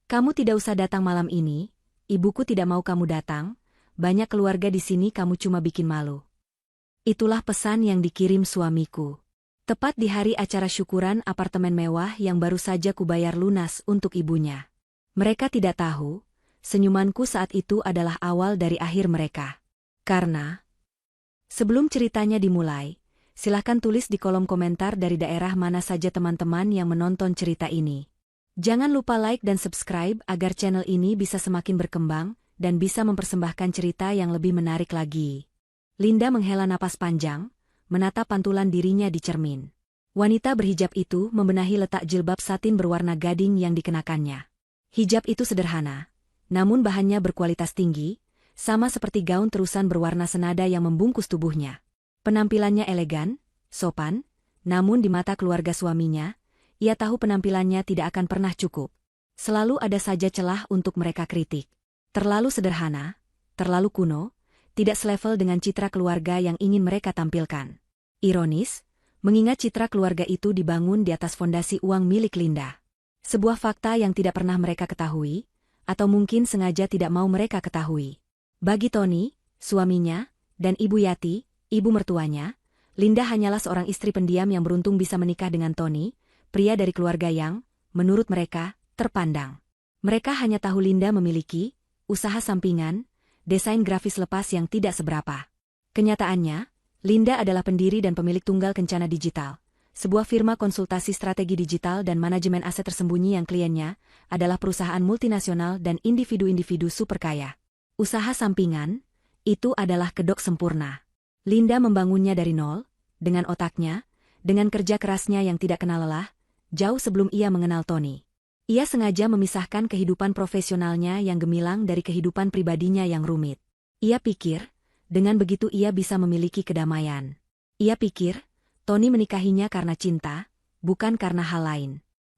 Kamu tidak usah datang malam ini, ibuku tidak mau kamu datang, banyak keluarga di sini kamu cuma bikin malu. Itulah pesan yang dikirim suamiku. Tepat di hari acara syukuran apartemen mewah yang baru saja kubayar lunas untuk ibunya. Mereka tidak tahu, senyumanku saat itu adalah awal dari akhir mereka. Karena, sebelum ceritanya dimulai, silahkan tulis di kolom komentar dari daerah mana saja teman-teman yang menonton cerita ini. Jangan lupa like dan subscribe agar channel ini bisa semakin berkembang dan bisa mempersembahkan cerita yang lebih menarik lagi. Linda menghela napas panjang, menatap pantulan dirinya di cermin. Wanita berhijab itu membenahi letak jilbab satin berwarna gading yang dikenakannya. Hijab itu sederhana, namun bahannya berkualitas tinggi, sama seperti gaun terusan berwarna senada yang membungkus tubuhnya. Penampilannya elegan, sopan, namun di mata keluarga suaminya, ia tahu penampilannya tidak akan pernah cukup. Selalu ada saja celah untuk mereka kritik. Terlalu sederhana, terlalu kuno, tidak selevel dengan citra keluarga yang ingin mereka tampilkan. Ironis, mengingat citra keluarga itu dibangun di atas fondasi uang milik Linda. Sebuah fakta yang tidak pernah mereka ketahui, atau mungkin sengaja tidak mau mereka ketahui. Bagi Tony, suaminya, dan Ibu Yati, ibu mertuanya, Linda hanyalah seorang istri pendiam yang beruntung bisa menikah dengan Tony, pria dari keluarga yang, menurut mereka, terpandang. Mereka hanya tahu Linda memiliki usaha sampingan, desain grafis lepas yang tidak seberapa. Kenyataannya, Linda adalah pendiri dan pemilik Tunggal Kencana Digital, sebuah firma konsultasi strategi digital dan manajemen aset tersembunyi yang kliennya adalah perusahaan multinasional dan individu-individu super kaya. Usaha sampingan, itu adalah kedok sempurna. Linda membangunnya dari nol, dengan otaknya, dengan kerja kerasnya yang tidak kenal lelah, jauh sebelum ia mengenal Tony. Ia sengaja memisahkan kehidupan profesionalnya yang gemilang dari kehidupan pribadinya yang rumit. Ia pikir, dengan begitu ia bisa memiliki kedamaian. Ia pikir, Tony menikahinya karena cinta, bukan karena hal lain.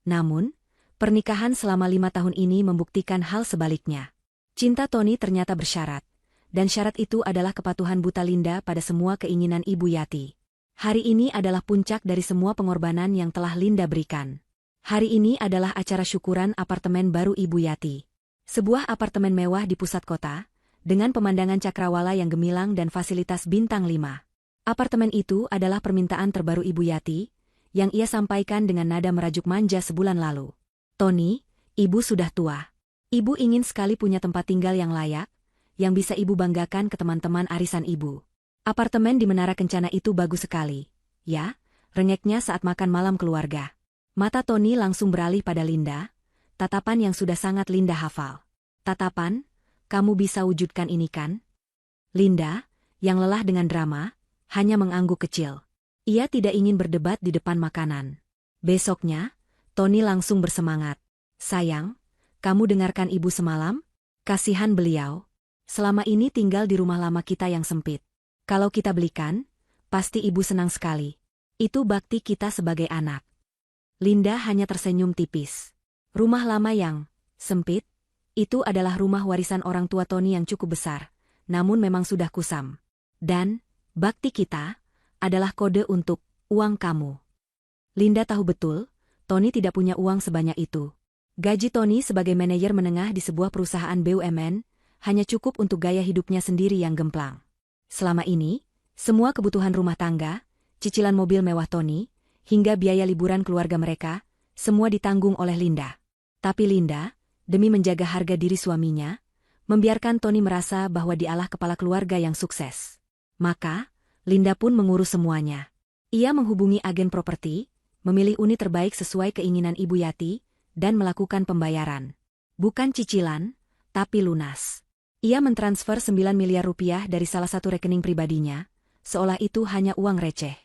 Namun, pernikahan selama 5 tahun ini membuktikan hal sebaliknya. Cinta Tony ternyata bersyarat, dan syarat itu adalah kepatuhan buta Linda pada semua keinginan Ibu Yati. Hari ini adalah puncak dari semua pengorbanan yang telah Linda berikan. Hari ini adalah acara syukuran apartemen baru Ibu Yati. Sebuah apartemen mewah di pusat kota, dengan pemandangan cakrawala yang gemilang dan fasilitas bintang 5. Apartemen itu adalah permintaan terbaru Ibu Yati, yang ia sampaikan dengan nada merajuk manja sebulan lalu. Tony, ibu sudah tua. Ibu ingin sekali punya tempat tinggal yang layak, yang bisa ibu banggakan ke teman-teman arisan ibu. Apartemen di Menara Kencana itu bagus sekali. Ya, rengeknya saat makan malam keluarga. Mata Tony langsung beralih pada Linda, tatapan yang sudah sangat Linda hafal. Tatapan, kamu bisa wujudkan ini kan? Linda, yang lelah dengan drama, hanya mengangguk kecil. Ia tidak ingin berdebat di depan makanan. Besoknya, Tony langsung bersemangat. Sayang, kamu dengarkan ibu semalam? Kasihan beliau. Selama ini tinggal di rumah lama kita yang sempit. Kalau kita belikan, pasti ibu senang sekali. Itu bakti kita sebagai anak. Linda hanya tersenyum tipis. Rumah lama yang sempit, itu adalah rumah warisan orang tua Tony yang cukup besar, namun memang sudah kusam. Dan, bakti kita, adalah kode untuk uang kamu. Linda tahu betul, Tony tidak punya uang sebanyak itu. Gaji Tony sebagai manajer menengah di sebuah perusahaan BUMN, hanya cukup untuk gaya hidupnya sendiri yang gemplang. Selama ini, semua kebutuhan rumah tangga, cicilan mobil mewah Tony, hingga biaya liburan keluarga mereka, semua ditanggung oleh Linda. Tapi Linda, demi menjaga harga diri suaminya, membiarkan Tony merasa bahwa dialah kepala keluarga yang sukses. Maka, Linda pun mengurus semuanya. Ia menghubungi agen properti, memilih unit terbaik sesuai keinginan Ibu Yati, dan melakukan pembayaran. Bukan cicilan, tapi lunas. Ia mentransfer 9 miliar rupiah dari salah satu rekening pribadinya, seolah itu hanya uang receh.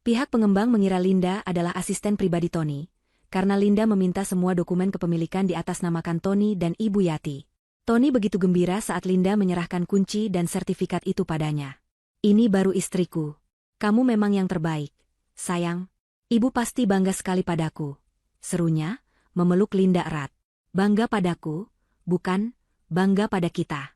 Pihak pengembang mengira Linda adalah asisten pribadi Tony, karena Linda meminta semua dokumen kepemilikan di atas namakan Tony dan Ibu Yati. Tony begitu gembira saat Linda menyerahkan kunci dan sertifikat itu padanya. Ini baru istriku. Kamu memang yang terbaik. Sayang, ibu pasti bangga sekali padaku. Serunya, memeluk Linda erat. Bangga padaku, bukan, bangga pada kita.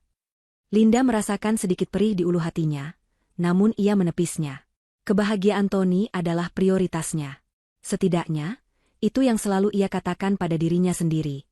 Linda merasakan sedikit perih di ulu hatinya, namun ia menepisnya. Kebahagiaan Tony adalah prioritasnya. Setidaknya, itu yang selalu ia katakan pada dirinya sendiri.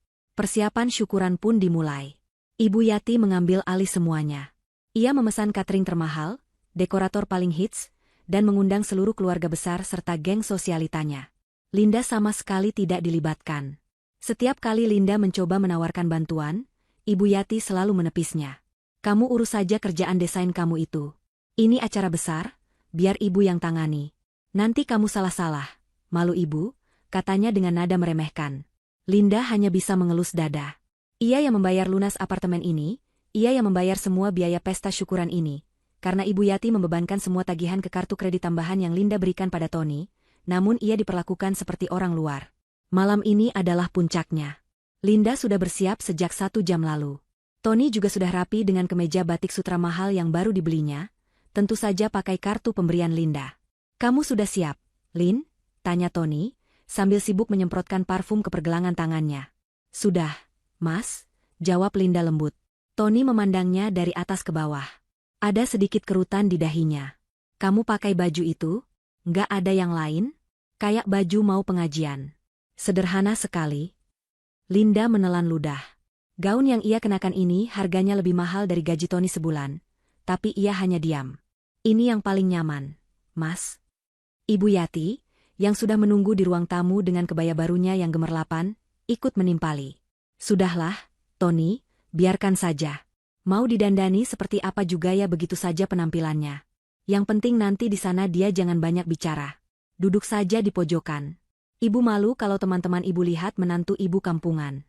Persiapan syukuran pun dimulai. Ibu Yati mengambil alih semuanya. Ia memesan catering termahal, dekorator paling hits, dan mengundang seluruh keluarga besar serta geng sosialitanya. Linda sama sekali tidak dilibatkan. Setiap kali Linda mencoba menawarkan bantuan, Ibu Yati selalu menepisnya. Kamu urus saja kerjaan desain kamu itu. Ini acara besar, biar ibu yang tangani. Nanti kamu salah-salah. Malu ibu, katanya dengan nada meremehkan. Linda hanya bisa mengelus dada. Ia yang membayar lunas apartemen ini, ia yang membayar semua biaya pesta syukuran ini. Karena Ibu Yati membebankan semua tagihan ke kartu kredit tambahan yang Linda berikan pada Tony, namun ia diperlakukan seperti orang luar. Malam ini adalah puncaknya. Linda sudah bersiap sejak 1 jam lalu. Tony juga sudah rapi dengan kemeja batik sutra mahal yang baru dibelinya, tentu saja pakai kartu pemberian Linda. Kamu sudah siap, Lin? Tanya Tony, sambil sibuk menyemprotkan parfum ke pergelangan tangannya. Sudah, Mas, jawab Linda lembut. Tony memandangnya dari atas ke bawah. Ada sedikit kerutan di dahinya. Kamu pakai baju itu? Nggak ada yang lain? Kayak baju mau pengajian. Sederhana sekali. Linda menelan ludah. Gaun yang ia kenakan ini harganya lebih mahal dari gaji Tony sebulan, tapi ia hanya diam. Ini yang paling nyaman, Mas. Ibu Yati, yang sudah menunggu di ruang tamu dengan kebaya barunya yang gemerlapan, ikut menimpali. Sudahlah, Tony, biarkan saja. Mau didandani seperti apa juga ya begitu saja penampilannya. Yang penting nanti di sana dia jangan banyak bicara. Duduk saja di pojokan. Ibu malu kalau teman-teman ibu lihat menantu ibu kampungan.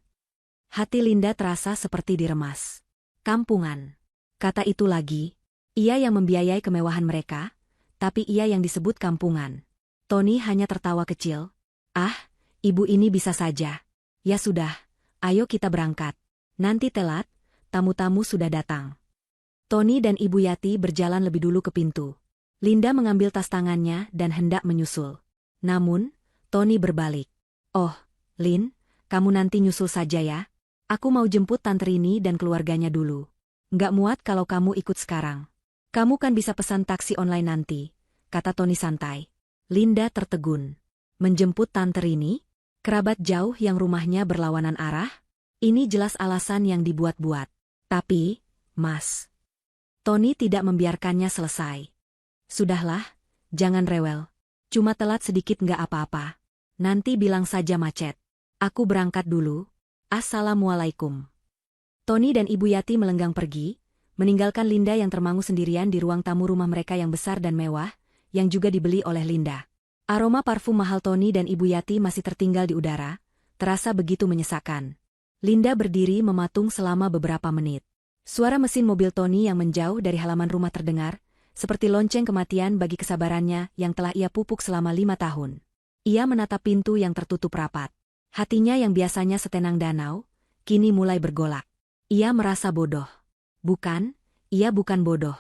Hati Linda terasa seperti diremas. Kampungan. Kata itu lagi. Ia yang membiayai kemewahan mereka, tapi ia yang disebut kampungan. Tony hanya tertawa kecil. Ah, ibu ini bisa saja. Ya sudah, ayo kita berangkat. Nanti telat. Tamu-tamu sudah datang. Tony dan Ibu Yati berjalan lebih dulu ke pintu. Linda mengambil tas tangannya dan hendak menyusul. Namun, Tony berbalik. Oh, Lin, kamu nanti nyusul saja ya. Aku mau jemput Tante Rini dan keluarganya dulu. Nggak muat kalau kamu ikut sekarang. Kamu kan bisa pesan taksi online nanti, kata Tony santai. Linda tertegun. Menjemput Tante Rini? Kerabat jauh yang rumahnya berlawanan arah? Ini jelas alasan yang dibuat-buat. Tapi, Mas. Tony tidak membiarkannya selesai. Sudahlah, jangan rewel. Cuma telat sedikit nggak apa-apa. Nanti bilang saja macet. Aku berangkat dulu. Assalamualaikum. Tony dan Ibu Yati melenggang pergi, meninggalkan Linda yang termangu sendirian di ruang tamu rumah mereka yang besar dan mewah, yang juga dibeli oleh Linda. Aroma parfum mahal Tony dan Ibu Yati masih tertinggal di udara, terasa begitu menyesakkan. Linda berdiri mematung selama beberapa menit. Suara mesin mobil Tony yang menjauh dari halaman rumah terdengar, seperti lonceng kematian bagi kesabarannya yang telah ia pupuk selama 5 tahun. Ia menatap pintu yang tertutup rapat. Hatinya yang biasanya setenang danau, kini mulai bergolak. Ia merasa bodoh. Bukan, ia bukan bodoh.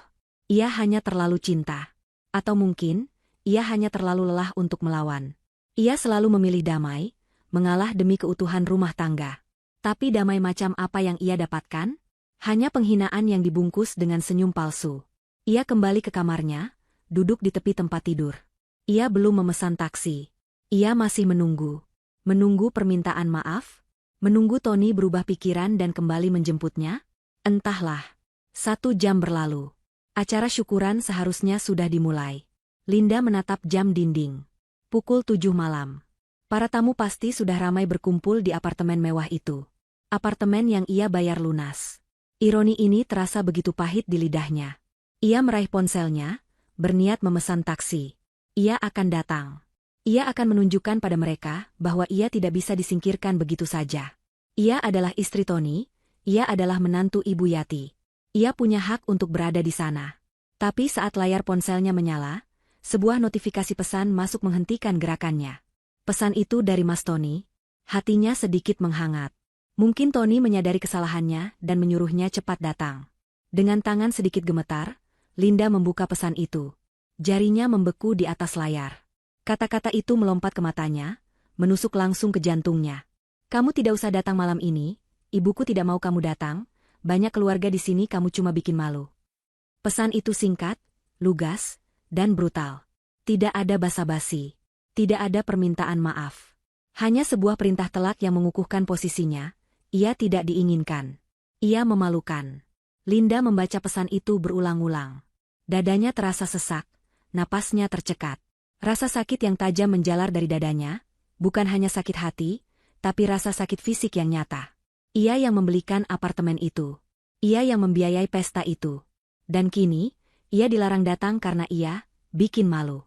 Ia hanya terlalu cinta. Atau mungkin, ia hanya terlalu lelah untuk melawan. Ia selalu memilih damai, mengalah demi keutuhan rumah tangga. Tapi damai macam apa yang ia dapatkan? Hanya penghinaan yang dibungkus dengan senyum palsu. Ia kembali ke kamarnya, duduk di tepi tempat tidur. Ia belum memesan taksi. Ia masih menunggu. Menunggu permintaan maaf? Menunggu Tony berubah pikiran dan kembali menjemputnya? Entahlah. 1 jam berlalu. Acara syukuran seharusnya sudah dimulai. Linda menatap jam dinding. Pukul 7 malam. Para tamu pasti sudah ramai berkumpul di apartemen mewah itu. Apartemen yang ia bayar lunas. Ironi ini terasa begitu pahit di lidahnya. Ia meraih ponselnya, berniat memesan taksi. Ia akan datang. Ia akan menunjukkan pada mereka bahwa ia tidak bisa disingkirkan begitu saja. Ia adalah istri Tony, ia adalah menantu Ibu Yati. Ia punya hak untuk berada di sana. Tapi saat layar ponselnya menyala, sebuah notifikasi pesan masuk menghentikan gerakannya. Pesan itu dari Mas Tony. Hatinya sedikit menghangat. Mungkin Tony menyadari kesalahannya dan menyuruhnya cepat datang. Dengan tangan sedikit gemetar, Linda membuka pesan itu. Jarinya membeku di atas layar. Kata-kata itu melompat ke matanya, menusuk langsung ke jantungnya. Kamu tidak usah datang malam ini, ibuku tidak mau kamu datang, banyak keluarga di sini kamu cuma bikin malu. Pesan itu singkat, lugas, dan brutal. Tidak ada basa-basi. Tidak ada permintaan maaf. Hanya sebuah perintah telak yang mengukuhkan posisinya. Ia tidak diinginkan. Ia memalukan. Linda membaca pesan itu berulang-ulang. Dadanya terasa sesak, napasnya tercekat. Rasa sakit yang tajam menjalar dari dadanya, bukan hanya sakit hati, tapi rasa sakit fisik yang nyata. Ia yang membelikan apartemen itu. Ia yang membiayai pesta itu. Dan kini, ia dilarang datang karena ia bikin malu.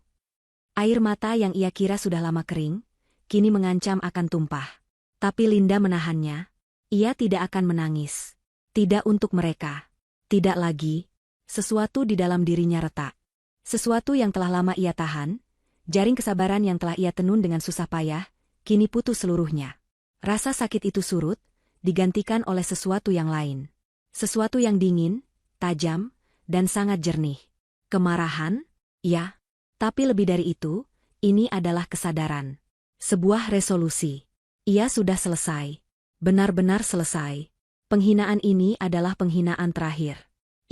Air mata yang ia kira sudah lama kering, kini mengancam akan tumpah. Tapi Linda menahannya. Ia tidak akan menangis. Tidak untuk mereka. Tidak lagi. Sesuatu di dalam dirinya retak. Sesuatu yang telah lama ia tahan, jaring kesabaran yang telah ia tenun dengan susah payah, kini putus seluruhnya. Rasa sakit itu surut, digantikan oleh sesuatu yang lain. Sesuatu yang dingin, tajam, dan sangat jernih. Kemarahan? Ya. Tapi lebih dari itu, ini adalah kesadaran. Sebuah resolusi. Ia sudah selesai. Benar-benar selesai. Penghinaan ini adalah penghinaan terakhir.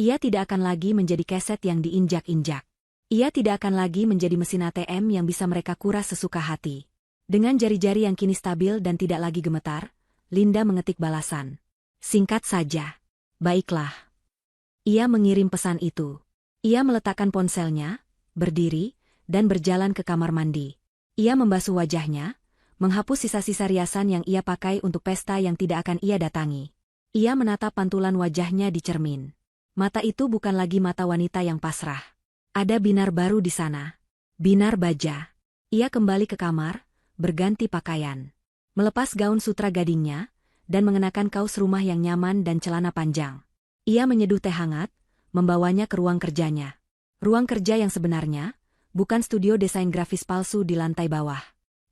Ia tidak akan lagi menjadi keset yang diinjak-injak. Ia tidak akan lagi menjadi mesin ATM yang bisa mereka kuras sesuka hati. Dengan jari-jari yang kini stabil dan tidak lagi gemetar, Linda mengetik balasan. Singkat saja. Baiklah. Ia mengirim pesan itu. Ia meletakkan ponselnya, berdiri, dan berjalan ke kamar mandi. Ia membasuh wajahnya, menghapus sisa-sisa riasan yang ia pakai untuk pesta yang tidak akan ia datangi. Ia menatap pantulan wajahnya di cermin. Mata itu bukan lagi mata wanita yang pasrah. Ada binar baru di sana. Binar baja. Ia kembali ke kamar, berganti pakaian. Melepas gaun sutra gadingnya, dan mengenakan kaos rumah yang nyaman dan celana panjang. Ia menyeduh teh hangat, membawanya ke ruang kerjanya. Ruang kerja yang sebenarnya, bukan studio desain grafis palsu di lantai bawah.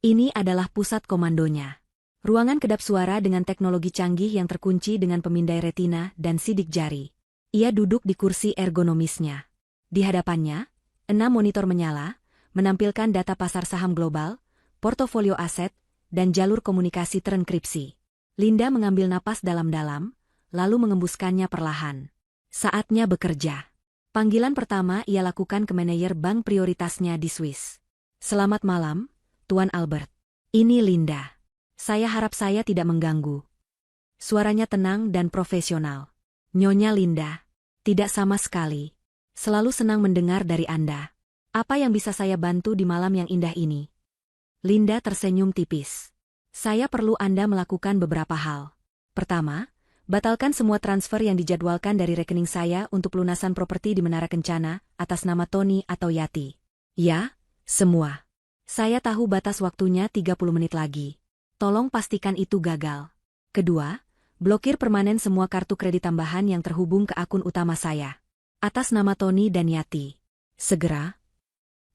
Ini adalah pusat komandonya. Ruangan kedap suara dengan teknologi canggih yang terkunci dengan pemindai retina dan sidik jari. Ia duduk di kursi ergonomisnya. Di hadapannya, 6 monitor menyala, menampilkan data pasar saham global, portofolio aset, dan jalur komunikasi terenkripsi. Linda mengambil napas dalam-dalam, lalu mengembuskannya perlahan. Saatnya bekerja. Panggilan pertama ia lakukan ke manajer bank prioritasnya di Swiss. Selamat malam, Tuan Albert. Ini Linda. Saya harap saya tidak mengganggu. Suaranya tenang dan profesional. Nyonya Linda. Tidak sama sekali. Selalu senang mendengar dari Anda. Apa yang bisa saya bantu di malam yang indah ini? Linda tersenyum tipis. Saya perlu Anda melakukan beberapa hal. Pertama, batalkan semua transfer yang dijadwalkan dari rekening saya untuk pelunasan properti di Menara Kencana atas nama Tony atau Yati. Ya, semua. Saya tahu batas waktunya 30 menit lagi. Tolong pastikan itu gagal. Kedua, blokir permanen semua kartu kredit tambahan yang terhubung ke akun utama saya. Atas nama Tony dan Yati. Segera.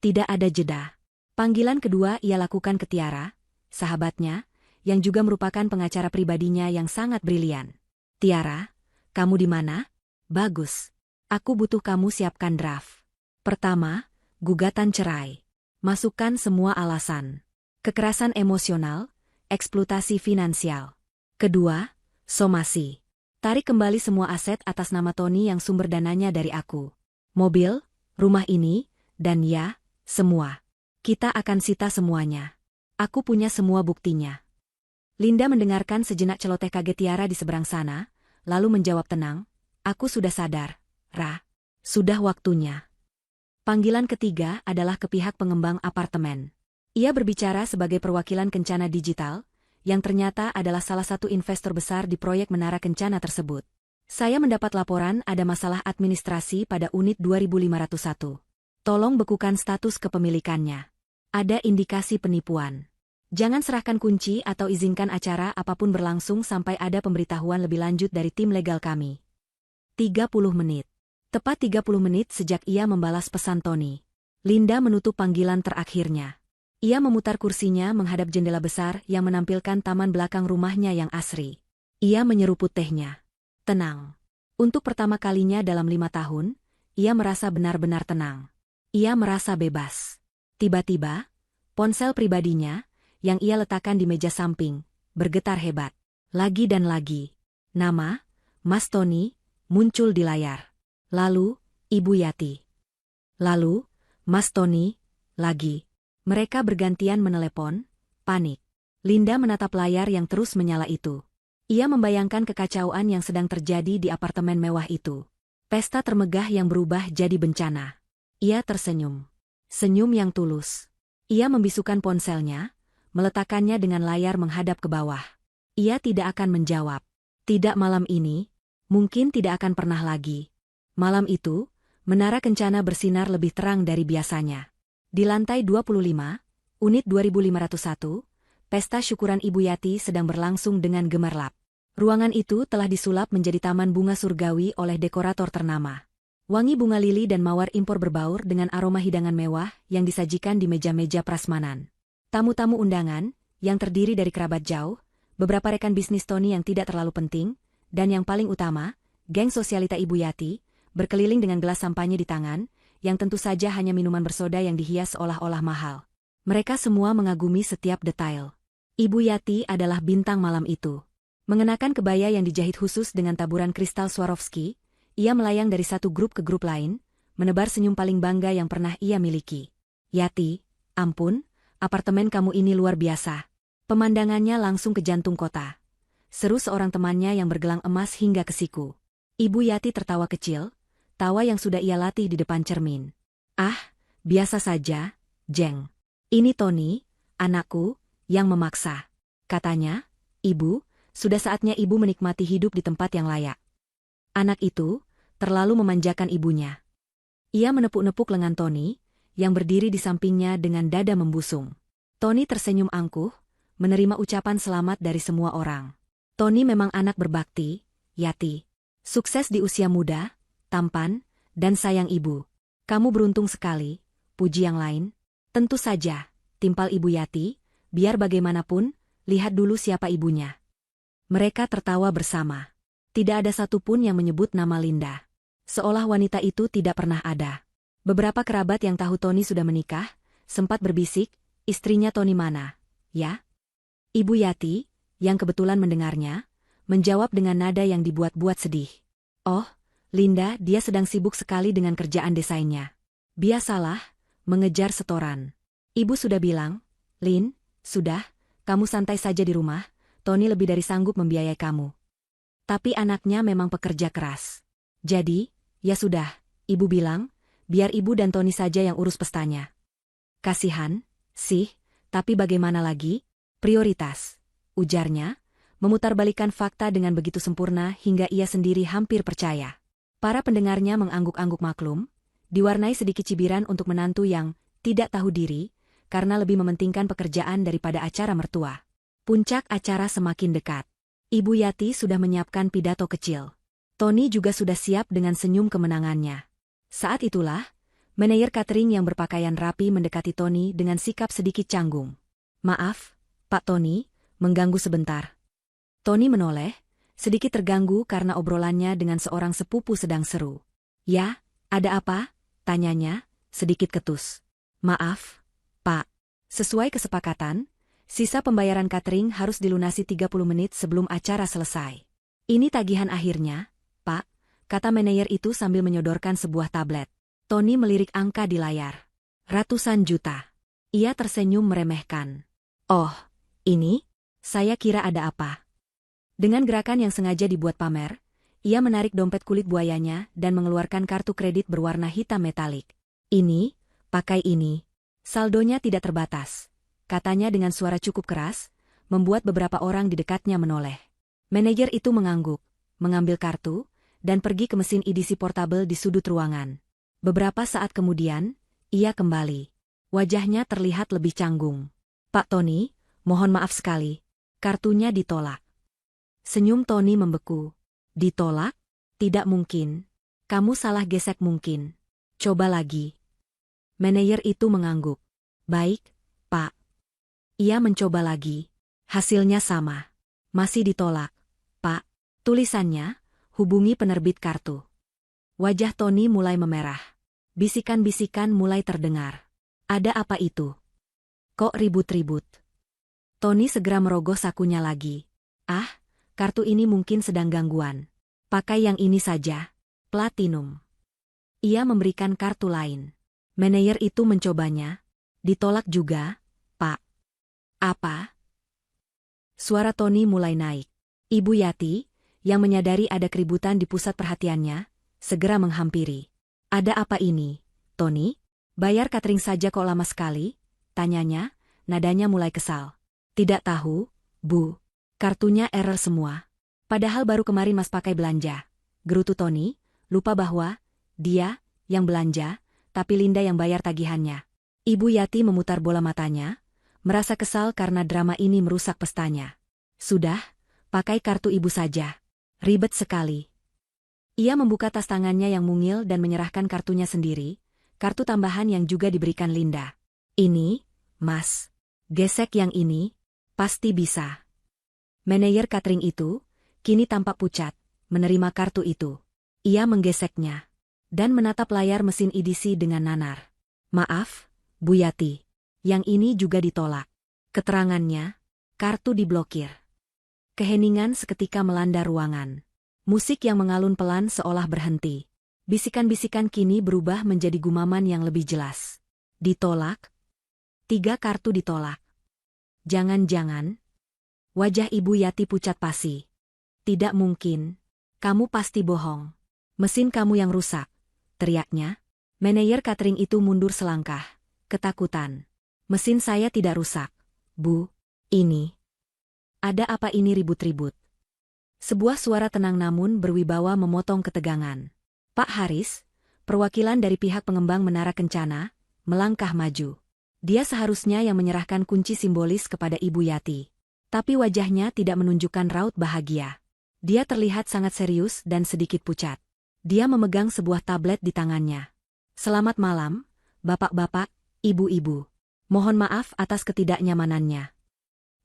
Tidak ada jeda. Panggilan kedua ia lakukan ke Tiara, sahabatnya, yang juga merupakan pengacara pribadinya yang sangat brilian. Tiara, kamu di mana? Bagus. Aku butuh kamu siapkan draft. Pertama, gugatan cerai. Masukkan semua alasan. Kekerasan emosional, eksploitasi finansial. Kedua, somasi. Tarik kembali semua aset atas nama Tony yang sumber dananya dari aku. Mobil, rumah ini, dan ya, semua. Kita akan sita semuanya. Aku punya semua buktinya. Linda mendengarkan sejenak celoteh kaget Tiara di seberang sana, lalu menjawab tenang, aku sudah sadar, Ra. Sudah waktunya. Panggilan ketiga adalah ke pihak pengembang apartemen. Ia berbicara sebagai perwakilan Kencana Digital, yang ternyata adalah salah satu investor besar di proyek Menara Kencana tersebut. Saya mendapat laporan ada masalah administrasi pada unit 2501. Tolong bekukan status kepemilikannya. Ada indikasi penipuan. Jangan serahkan kunci atau izinkan acara apapun berlangsung sampai ada pemberitahuan lebih lanjut dari tim legal kami. 30 menit. Tepat 30 menit sejak ia membalas pesan Tony. Linda menutup panggilan terakhirnya. Ia memutar kursinya menghadap jendela besar yang menampilkan taman belakang rumahnya yang asri. Ia menyeruput tehnya. Tenang. Untuk pertama kalinya dalam 5 tahun, ia merasa benar-benar tenang. Ia merasa bebas. Tiba-tiba, ponsel pribadinya, yang ia letakkan di meja samping, bergetar hebat. Lagi dan lagi. Nama, Mas Tony, muncul di layar. Lalu, Ibu Yati. Lalu, Mas Tony, lagi. Mereka bergantian menelepon, panik. Linda menatap layar yang terus menyala itu. Ia membayangkan kekacauan yang sedang terjadi di apartemen mewah itu. Pesta termegah yang berubah jadi bencana. Ia tersenyum. Senyum yang tulus. Ia membisukan ponselnya, meletakkannya dengan layar menghadap ke bawah. Ia tidak akan menjawab. Tidak malam ini, mungkin tidak akan pernah lagi. Malam itu, menara kencana bersinar lebih terang dari biasanya. Di lantai 25, unit 2501, pesta syukuran Ibu Yati sedang berlangsung dengan gemerlap. Ruangan itu telah disulap menjadi taman bunga surgawi oleh dekorator ternama. Wangi bunga lili dan mawar impor berbaur dengan aroma hidangan mewah yang disajikan di meja-meja prasmanan. Tamu-tamu undangan, yang terdiri dari kerabat jauh, beberapa rekan bisnis Tony yang tidak terlalu penting, dan yang paling utama, geng sosialita Ibu Yati, berkeliling dengan gelas sampanye di tangan, yang tentu saja hanya minuman bersoda yang dihias seolah-olah mahal. Mereka semua mengagumi setiap detail. Ibu Yati adalah bintang malam itu. Mengenakan kebaya yang dijahit khusus dengan taburan kristal Swarovski, ia melayang dari satu grup ke grup lain, menebar senyum paling bangga yang pernah ia miliki. Yati, ampun, apartemen kamu ini luar biasa. Pemandangannya langsung ke jantung kota. Seru seorang temannya yang bergelang emas hingga ke siku. Ibu Yati tertawa kecil, tawa yang sudah ia latih di depan cermin. Ah, biasa saja, Jeng. Ini Tony, anakku, yang memaksa. Katanya, Ibu, sudah saatnya Ibu menikmati hidup di tempat yang layak. Anak itu terlalu memanjakan ibunya. Ia menepuk-nepuk lengan Tony, yang berdiri di sampingnya dengan dada membusung. Tony tersenyum angkuh, menerima ucapan selamat dari semua orang. Tony memang anak berbakti, Yati. Sukses di usia muda, tampan, dan sayang ibu. Kamu beruntung sekali, puji yang lain. Tentu saja, timpal Ibu Yati, biar bagaimanapun, lihat dulu siapa ibunya. Mereka tertawa bersama. Tidak ada satupun yang menyebut nama Linda. Seolah wanita itu tidak pernah ada. Beberapa kerabat yang tahu Tony sudah menikah, sempat berbisik, istrinya Tony mana, ya? Ibu Yati, yang kebetulan mendengarnya, menjawab dengan nada yang dibuat-buat sedih. Oh, Linda, dia sedang sibuk sekali dengan kerjaan desainnya. Biasalah, mengejar setoran. Ibu sudah bilang, Lin, sudah, kamu santai saja di rumah, Tony lebih dari sanggup membiayai kamu. Tapi anaknya memang pekerja keras. Jadi, ya sudah, ibu bilang, biar ibu dan Tony saja yang urus pestanya. Kasihan, sih, tapi bagaimana lagi? Prioritas, ujarnya, memutarbalikkan fakta dengan begitu sempurna hingga ia sendiri hampir percaya. Para pendengarnya mengangguk-angguk maklum, diwarnai sedikit cibiran untuk menantu yang tidak tahu diri, karena lebih mementingkan pekerjaan daripada acara mertua. Puncak acara semakin dekat. Ibu Yati sudah menyiapkan pidato kecil. Tony juga sudah siap dengan senyum kemenangannya. Saat itulah, manajer catering yang berpakaian rapi mendekati Tony dengan sikap sedikit canggung. Maaf, Pak Tony, mengganggu sebentar. Tony menoleh, sedikit terganggu karena obrolannya dengan seorang sepupu sedang seru. Ya, ada apa? Tanyanya, sedikit ketus. Maaf, Pak. Sesuai kesepakatan, sisa pembayaran catering harus dilunasi 30 menit sebelum acara selesai. Ini tagihan akhirnya, Pak, kata manajer itu sambil menyodorkan sebuah tablet. Tony melirik angka di layar. Ratusan juta. Ia tersenyum meremehkan. Oh, ini? Saya kira ada apa. Dengan gerakan yang sengaja dibuat pamer, ia menarik dompet kulit buayanya dan mengeluarkan kartu kredit berwarna hitam metalik. Ini, pakai ini. Saldonya tidak terbatas. Katanya dengan suara cukup keras, membuat beberapa orang di dekatnya menoleh. Manajer itu mengangguk, mengambil kartu, dan pergi ke mesin edisi portabel di sudut ruangan. Beberapa saat kemudian, ia kembali. Wajahnya terlihat lebih canggung. Pak Tony, mohon maaf sekali. Kartunya ditolak. Senyum Tony membeku. Ditolak? Tidak mungkin. Kamu salah gesek mungkin. Coba lagi. Manajer itu mengangguk. Baik, Pak. Ia mencoba lagi. Hasilnya sama. Masih ditolak. Pak, tulisannya, hubungi penerbit kartu. Wajah Tony mulai memerah. Bisikan-bisikan mulai terdengar. Ada apa itu? Kok ribut-ribut? Tony segera merogoh sakunya lagi. Ah, kartu ini mungkin sedang gangguan. Pakai yang ini saja. Platinum. Ia memberikan kartu lain. Manajer itu mencobanya. Ditolak juga, Pak. Apa? Suara Tony mulai naik. Ibu Yati, yang menyadari ada keributan di pusat perhatiannya, segera menghampiri. Ada apa ini, Tony? Bayar catering saja kok lama sekali? Tanyanya, nadanya mulai kesal. Tidak tahu, Bu. Kartunya error semua. Padahal baru kemarin Mas pakai belanja. Gerutu Tony, lupa bahwa dia yang belanja, tapi Linda yang bayar tagihannya. Ibu Yati memutar bola matanya, merasa kesal karena drama ini merusak pestanya. Sudah, pakai kartu ibu saja. Ribet sekali. Ia membuka tas tangannya yang mungil dan menyerahkan kartunya sendiri, kartu tambahan yang juga diberikan Linda. Ini, Mas. Gesek yang ini, pasti bisa. Manajer catering itu, kini tampak pucat, menerima kartu itu. Ia menggeseknya dan menatap layar mesin edisi dengan nanar. Maaf, Bu Yati. Yang ini juga ditolak. Keterangannya, kartu diblokir. Keheningan seketika melanda ruangan. Musik yang mengalun pelan seolah berhenti. Bisikan-bisikan kini berubah menjadi gumaman yang lebih jelas. Ditolak? 3 kartu ditolak. Jangan-jangan. Wajah Ibu Yati pucat pasi. Tidak mungkin. Kamu pasti bohong. Mesin kamu yang rusak, teriaknya. Manajer catering itu mundur selangkah, ketakutan. Mesin saya tidak rusak, Bu. Ini. Ada apa ini ribut-ribut? Sebuah suara tenang namun berwibawa memotong ketegangan. Pak Haris, perwakilan dari pihak pengembang Menara Kencana, melangkah maju. Dia seharusnya yang menyerahkan kunci simbolis kepada Ibu Yati. Tapi wajahnya tidak menunjukkan raut bahagia. Dia terlihat sangat serius dan sedikit pucat. Dia memegang sebuah tablet di tangannya. Selamat malam, bapak-bapak, ibu-ibu. Mohon maaf atas ketidaknyamanannya.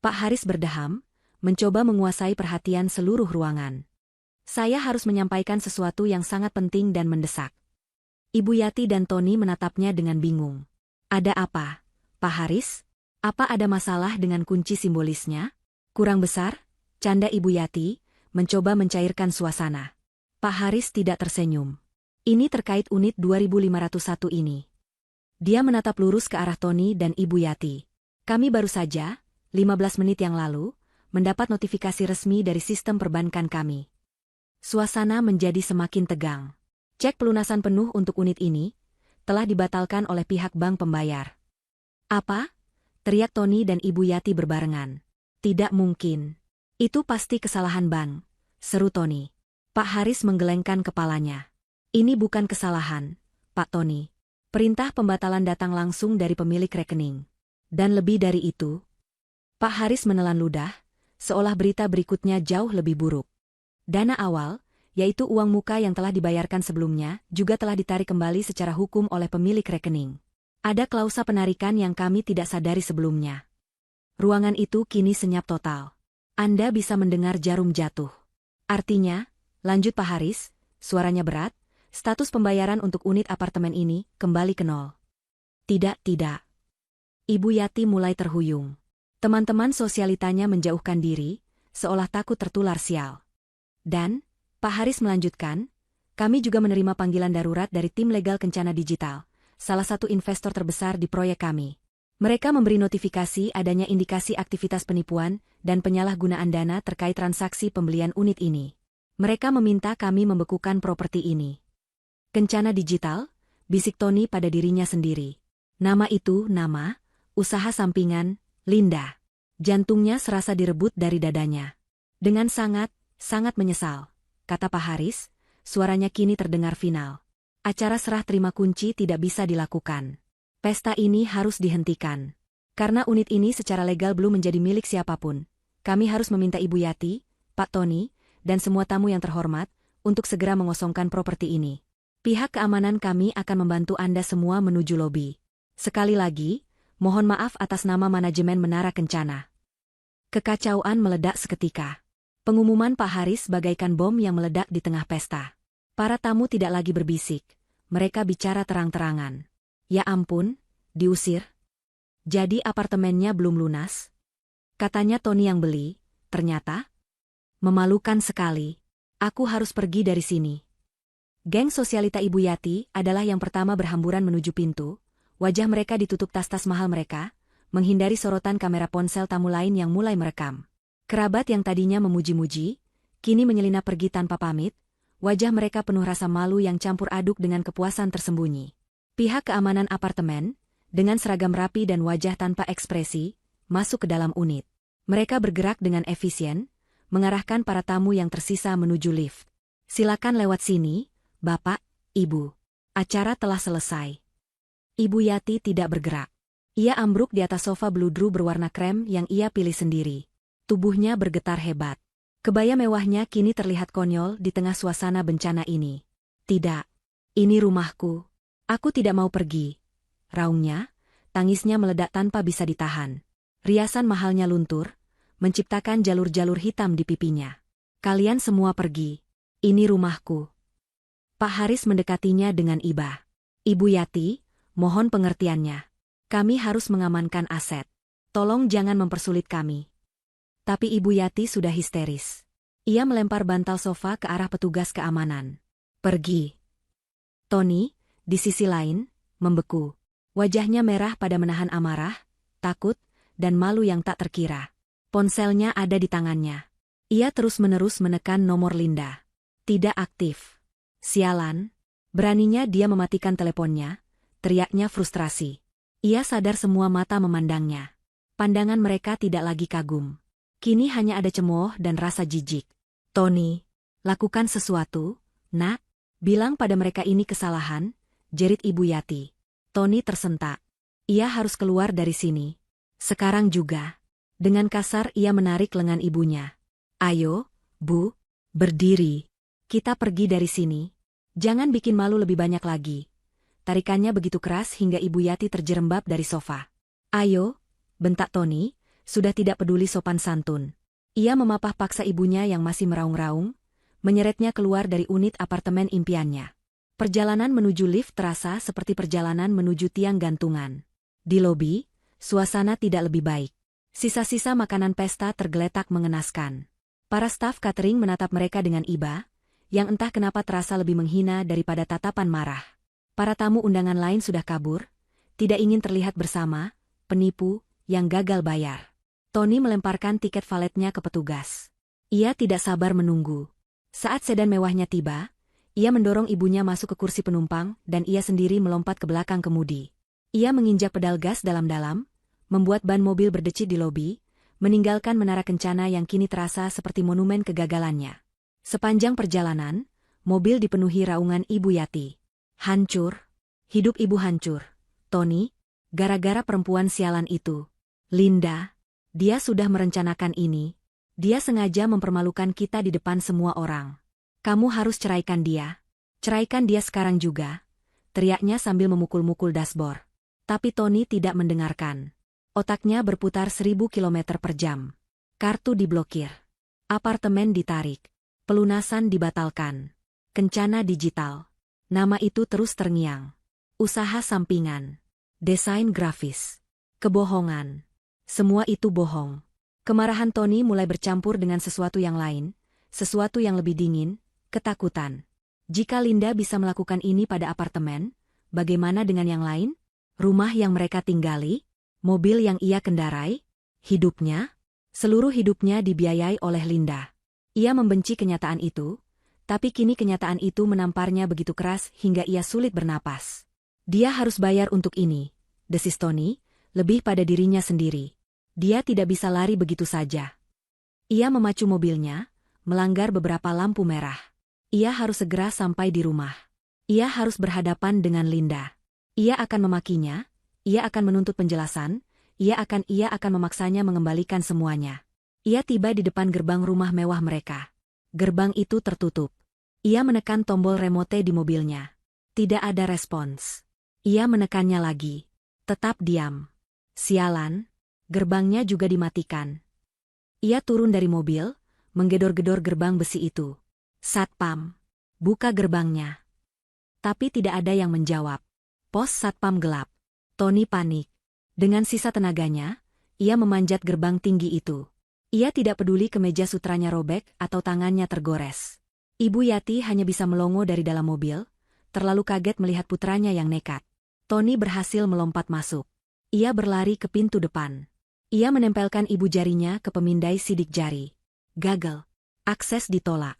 Pak Haris berdeham, mencoba menguasai perhatian seluruh ruangan. Saya harus menyampaikan sesuatu yang sangat penting dan mendesak. Ibu Yati dan Tony menatapnya dengan bingung. Ada apa, Pak Haris? Apa ada masalah dengan kunci simbolisnya? Kurang besar, canda Ibu Yati, mencoba mencairkan suasana. Pak Haris tidak tersenyum. Ini terkait unit 2501 ini. Dia menatap lurus ke arah Tony dan Ibu Yati. Kami baru saja, 15 menit yang lalu, mendapat notifikasi resmi dari sistem perbankan kami. Suasana menjadi semakin tegang. Cek pelunasan penuh untuk unit ini telah dibatalkan oleh pihak bank pembayar. Apa? Teriak Tony dan Ibu Yati berbarengan. Tidak mungkin. Itu pasti kesalahan bank, seru Tony. Pak Haris menggelengkan kepalanya. Ini bukan kesalahan, Pak Tony. Perintah pembatalan datang langsung dari pemilik rekening. Dan lebih dari itu, Pak Haris menelan ludah, seolah berita berikutnya jauh lebih buruk. Dana awal, yaitu uang muka yang telah dibayarkan sebelumnya, juga telah ditarik kembali secara hukum oleh pemilik rekening. Ada klausa penarikan yang kami tidak sadari sebelumnya. Ruangan itu kini senyap total. Anda bisa mendengar jarum jatuh. Artinya, lanjut Pak Haris, suaranya berat, status pembayaran untuk unit apartemen ini kembali ke nol. Tidak. Ibu Yati mulai terhuyung. Teman-teman sosialitanya menjauhkan diri, seolah takut tertular sial. Dan, Pak Haris melanjutkan, kami juga menerima panggilan darurat dari tim legal Kencana Digital, salah satu investor terbesar di proyek kami. Mereka memberi notifikasi adanya indikasi aktivitas penipuan dan penyalahgunaan dana terkait transaksi pembelian unit ini. Mereka meminta kami membekukan properti ini. Kencana Digital, bisik Tony pada dirinya sendiri. Nama itu nama, usaha sampingan, Linda. Jantungnya serasa direbut dari dadanya. Dengan sangat menyesal, kata Pak Haris, suaranya kini terdengar final. Acara serah terima kunci tidak bisa dilakukan. Pesta ini harus dihentikan. Karena unit ini secara legal belum menjadi milik siapapun. Kami harus meminta Ibu Yati, Pak Tony, dan semua tamu yang terhormat, untuk segera mengosongkan properti ini. Pihak keamanan kami akan membantu Anda semua menuju lobi. Sekali lagi, mohon maaf atas nama manajemen Menara Kencana. Kekacauan meledak seketika. Pengumuman Pak Haris bagaikan bom yang meledak di tengah pesta. Para tamu tidak lagi berbisik, mereka bicara terang-terangan. Ya ampun, diusir? Jadi apartemennya belum lunas? Katanya Tony yang beli, ternyata? Memalukan sekali. Aku harus pergi dari sini. Geng sosialita Ibu Yati adalah yang pertama berhamburan menuju pintu, wajah mereka ditutup tas-tas mahal mereka, menghindari sorotan kamera ponsel tamu lain yang mulai merekam. Kerabat yang tadinya memuji-muji, kini menyelinap pergi tanpa pamit, wajah mereka penuh rasa malu yang campur aduk dengan kepuasan tersembunyi. Pihak keamanan apartemen, dengan seragam rapi dan wajah tanpa ekspresi, masuk ke dalam unit. Mereka bergerak dengan efisien, mengarahkan para tamu yang tersisa menuju lift. Silakan lewat sini, Bapak, Ibu. Acara telah selesai. Ibu Yati tidak bergerak. Ia ambruk di atas sofa bludru berwarna krem yang ia pilih sendiri. Tubuhnya bergetar hebat. Kebaya mewahnya kini terlihat konyol di tengah suasana bencana ini. Tidak. Ini rumahku. Aku tidak mau pergi. Raungnya, tangisnya meledak tanpa bisa ditahan. Riasan mahalnya luntur, menciptakan jalur-jalur hitam di pipinya. Kalian semua pergi. Ini rumahku. Pak Haris mendekatinya dengan iba. Ibu Yati, mohon pengertiannya. Kami harus mengamankan aset. Tolong jangan mempersulit kami. Tapi Ibu Yati sudah histeris. Ia melempar bantal sofa ke arah petugas keamanan. Pergi. Tony, di sisi lain, membeku. Wajahnya merah pada menahan amarah, takut, dan malu yang tak terkira. Ponselnya ada di tangannya. Ia terus-menerus menekan nomor Linda. Tidak aktif. Sialan. Beraninya dia mematikan teleponnya, teriaknya frustrasi. Ia sadar semua mata memandangnya. Pandangan mereka tidak lagi kagum. Kini hanya ada cemooh dan rasa jijik. Tony, lakukan sesuatu, nak. Bilang pada mereka ini kesalahan, jerit Ibu Yati. Tony tersentak. Ia harus keluar dari sini. Sekarang juga. Dengan kasar ia menarik lengan ibunya. Ayo, Bu, berdiri. Kita pergi dari sini. Jangan bikin malu lebih banyak lagi. Tarikannya begitu keras hingga Ibu Yati terjerembab dari sofa. Ayo, bentak Tony, sudah tidak peduli sopan santun. Ia memapah paksa ibunya yang masih meraung-raung, menyeretnya keluar dari unit apartemen impiannya. Perjalanan menuju lift terasa seperti perjalanan menuju tiang gantungan. Di lobi, suasana tidak lebih baik. Sisa-sisa makanan pesta tergeletak mengenaskan. Para staf catering menatap mereka dengan iba, yang entah kenapa terasa lebih menghina daripada tatapan marah. Para tamu undangan lain sudah kabur, tidak ingin terlihat bersama, penipu, yang gagal bayar. Tony melemparkan tiket valetnya ke petugas. Ia tidak sabar menunggu. Saat sedan mewahnya tiba, ia mendorong ibunya masuk ke kursi penumpang dan ia sendiri melompat ke belakang kemudi. Ia menginjak pedal gas dalam-dalam, membuat ban mobil berdecit di lobi, meninggalkan menara kencana yang kini terasa seperti monumen kegagalannya. Sepanjang perjalanan, mobil dipenuhi raungan Ibu Yati. Hancur. Hidup ibu hancur. Tony, gara-gara perempuan sialan itu. Linda, dia sudah merencanakan ini. Dia sengaja mempermalukan kita di depan semua orang. Kamu harus ceraikan dia. Ceraikan dia sekarang juga. Teriaknya sambil memukul-mukul dashboard. Tapi Tony tidak mendengarkan. Otaknya berputar 1000 km per jam. Kartu diblokir. Apartemen ditarik. Pelunasan dibatalkan. Kencana digital. Nama itu terus terngiang. Usaha sampingan. Desain grafis. Kebohongan. Semua itu bohong. Kemarahan Tony mulai bercampur dengan sesuatu yang lain, sesuatu yang lebih dingin, ketakutan. Jika Linda bisa melakukan ini pada apartemen, bagaimana dengan yang lain? Rumah yang mereka tinggali? Mobil yang ia kendarai? Hidupnya? Seluruh hidupnya dibiayai oleh Linda. Ia membenci kenyataan itu, tapi kini kenyataan itu menamparnya begitu keras hingga ia sulit bernapas. Dia harus bayar untuk ini, desis Tony, lebih pada dirinya sendiri. Dia tidak bisa lari begitu saja. Ia memacu mobilnya, melanggar beberapa lampu merah. Ia harus segera sampai di rumah. Ia harus berhadapan dengan Linda. Ia akan memakinya, ia akan menuntut penjelasan, ia akan memaksanya mengembalikan semuanya. Ia tiba di depan gerbang rumah mewah mereka. Gerbang itu tertutup. Ia menekan tombol remote di mobilnya. Tidak ada respons. Ia menekannya lagi. Tetap diam. Sialan. Gerbangnya juga dimatikan. Ia turun dari mobil, menggedor-gedor gerbang besi itu. Satpam. Buka gerbangnya. Tapi tidak ada yang menjawab. Pos satpam gelap. Tony panik. Dengan sisa tenaganya, ia memanjat gerbang tinggi itu. Ia tidak peduli kemeja sutranya robek atau tangannya tergores. Ibu Yati hanya bisa melongo dari dalam mobil, terlalu kaget melihat putranya yang nekat. Tony berhasil melompat masuk. Ia berlari ke pintu depan. Ia menempelkan ibu jarinya ke pemindai sidik jari. Gagal. Akses ditolak.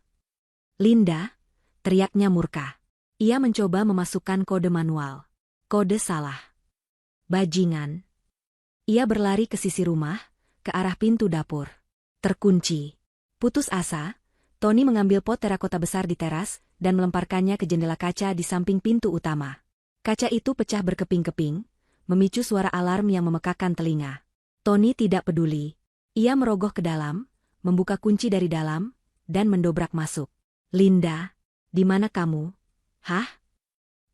Linda, teriaknya murka. Ia mencoba memasukkan kode manual. Kode salah. Bajingan. Ia berlari ke sisi rumah, ke arah pintu dapur. Terkunci. Putus asa, Tony mengambil pot terakota besar di teras dan melemparkannya ke jendela kaca di samping pintu utama. Kaca itu pecah berkeping-keping, memicu suara alarm yang memekakkan telinga. Tony tidak peduli. Ia merogoh ke dalam, membuka kunci dari dalam, dan mendobrak masuk. Linda, di mana kamu? Hah?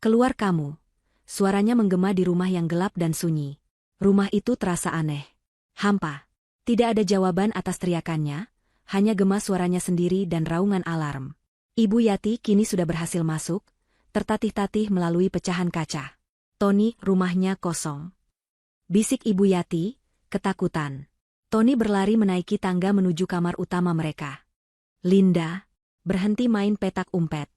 Keluar kamu. Suaranya menggema di rumah yang gelap dan sunyi. Rumah itu terasa aneh. Hampa. Tidak ada jawaban atas teriakannya, hanya gema suaranya sendiri dan raungan alarm. Ibu Yati kini sudah berhasil masuk, tertatih-tatih melalui pecahan kaca. Tony, rumahnya kosong. Bisik Ibu Yati, ketakutan. Tony berlari menaiki tangga menuju kamar utama mereka. Linda, berhenti main petak umpet.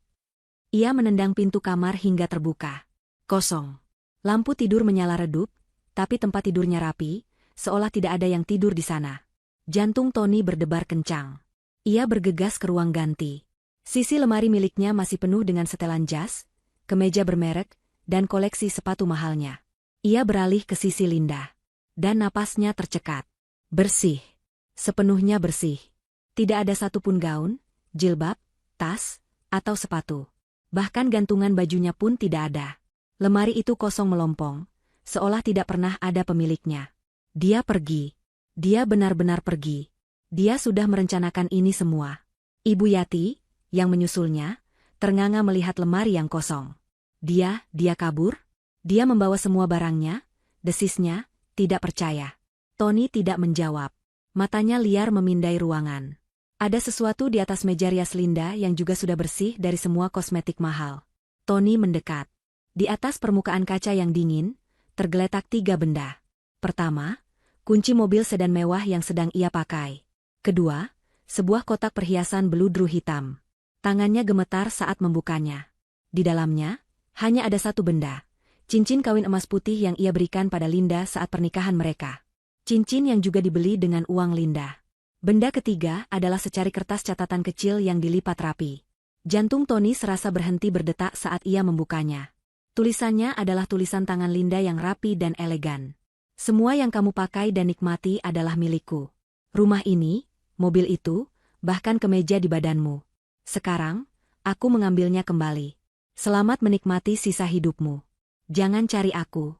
Ia menendang pintu kamar hingga terbuka. Kosong. Lampu tidur menyala redup, tapi tempat tidurnya rapi, seolah tidak ada yang tidur di sana. Jantung Tony berdebar kencang. Ia bergegas ke ruang ganti. Sisi lemari miliknya masih penuh dengan setelan jas, kemeja bermerek, dan koleksi sepatu mahalnya. Ia beralih ke sisi Linda. Dan napasnya tercekat. Bersih. Sepenuhnya bersih. Tidak ada satupun gaun, jilbab, tas, atau sepatu. Bahkan gantungan bajunya pun tidak ada. Lemari itu kosong melompong, seolah tidak pernah ada pemiliknya. Dia pergi. Dia benar-benar pergi. Dia sudah merencanakan ini semua. Ibu Yati, yang menyusulnya, ternganga melihat lemari yang kosong. Dia kabur? Dia membawa semua barangnya? Desisnya, tidak percaya. Tony tidak menjawab. Matanya liar memindai ruangan. Ada sesuatu di atas meja rias Linda yang juga sudah bersih dari semua kosmetik mahal. Tony mendekat. Di atas permukaan kaca yang dingin, tergeletak 3 benda. Pertama, kunci mobil sedan mewah yang sedang ia pakai. Kedua, sebuah kotak perhiasan beludru hitam. Tangannya gemetar saat membukanya. Di dalamnya, hanya ada satu benda. Cincin kawin emas putih yang ia berikan pada Linda saat pernikahan mereka. Cincin yang juga dibeli dengan uang Linda. Benda ketiga adalah secari kertas catatan kecil yang dilipat rapi. Jantung Tony serasa berhenti berdetak saat ia membukanya. Tulisannya adalah tulisan tangan Linda yang rapi dan elegan. Semua yang kamu pakai dan nikmati adalah milikku. Rumah ini, mobil itu, bahkan kemeja di badanmu. Sekarang, aku mengambilnya kembali. Selamat menikmati sisa hidupmu. Jangan cari aku.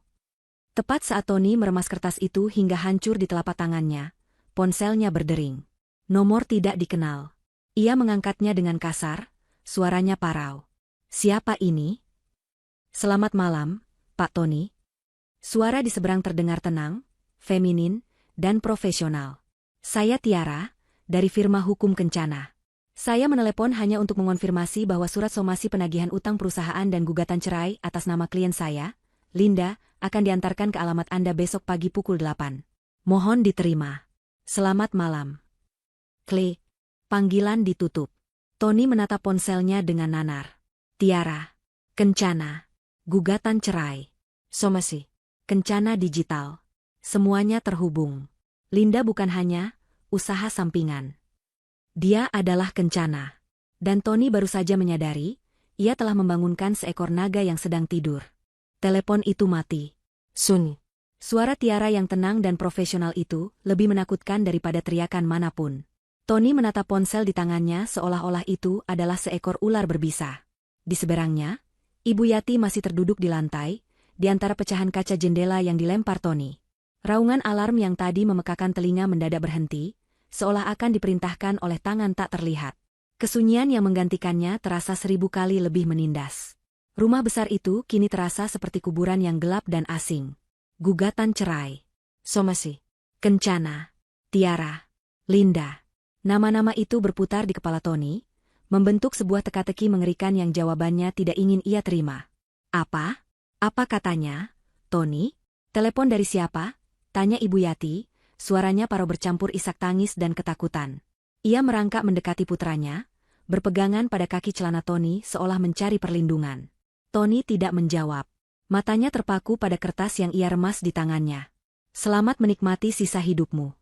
Tepat saat Tony meremas kertas itu hingga hancur di telapak tangannya, ponselnya berdering. Nomor tidak dikenal. Ia mengangkatnya dengan kasar, suaranya parau. Siapa ini? Selamat malam, Pak Tony. Suara di seberang terdengar tenang, feminin, dan profesional. Saya Tiara, dari firma hukum Kencana. Saya menelepon hanya untuk mengonfirmasi bahwa surat somasi penagihan utang perusahaan dan gugatan cerai atas nama klien saya, Linda, akan diantarkan ke alamat Anda besok pagi pukul 8. Mohon diterima. Selamat malam. Klik. Panggilan ditutup. Tony menatap ponselnya dengan nanar. Tiara. Kencana. Gugatan cerai. Somasi. Kencana digital. Semuanya terhubung. Linda bukan hanya usaha sampingan. Dia adalah Kencana. Dan Tony baru saja menyadari, ia telah membangunkan seekor naga yang sedang tidur. Telepon itu mati. Sun. Suara Tiara yang tenang dan profesional itu lebih menakutkan daripada teriakan manapun. Tony menatap ponsel di tangannya seolah-olah itu adalah seekor ular berbisa. Di seberangnya, Ibu Yati masih terduduk di lantai, di antara pecahan kaca jendela yang dilempar Tony. Raungan alarm yang tadi memekakan telinga mendadak berhenti, seolah akan diperintahkan oleh tangan tak terlihat. Kesunyian yang menggantikannya terasa 1000 kali lebih menindas. Rumah besar itu kini terasa seperti kuburan yang gelap dan asing. Gugatan cerai. Somasi. Kencana. Tiara. Linda. Nama-nama itu berputar di kepala Tony, membentuk sebuah teka-teki mengerikan yang jawabannya tidak ingin ia terima. Apa? Apa katanya? Tony? Telepon dari siapa? Tanya Ibu Yati, suaranya parau bercampur isak tangis dan ketakutan. Ia merangkak mendekati putranya, berpegangan pada kaki celana Tony seolah mencari perlindungan. Tony tidak menjawab. Matanya terpaku pada kertas yang ia remas di tangannya. Selamat menikmati sisa hidupmu.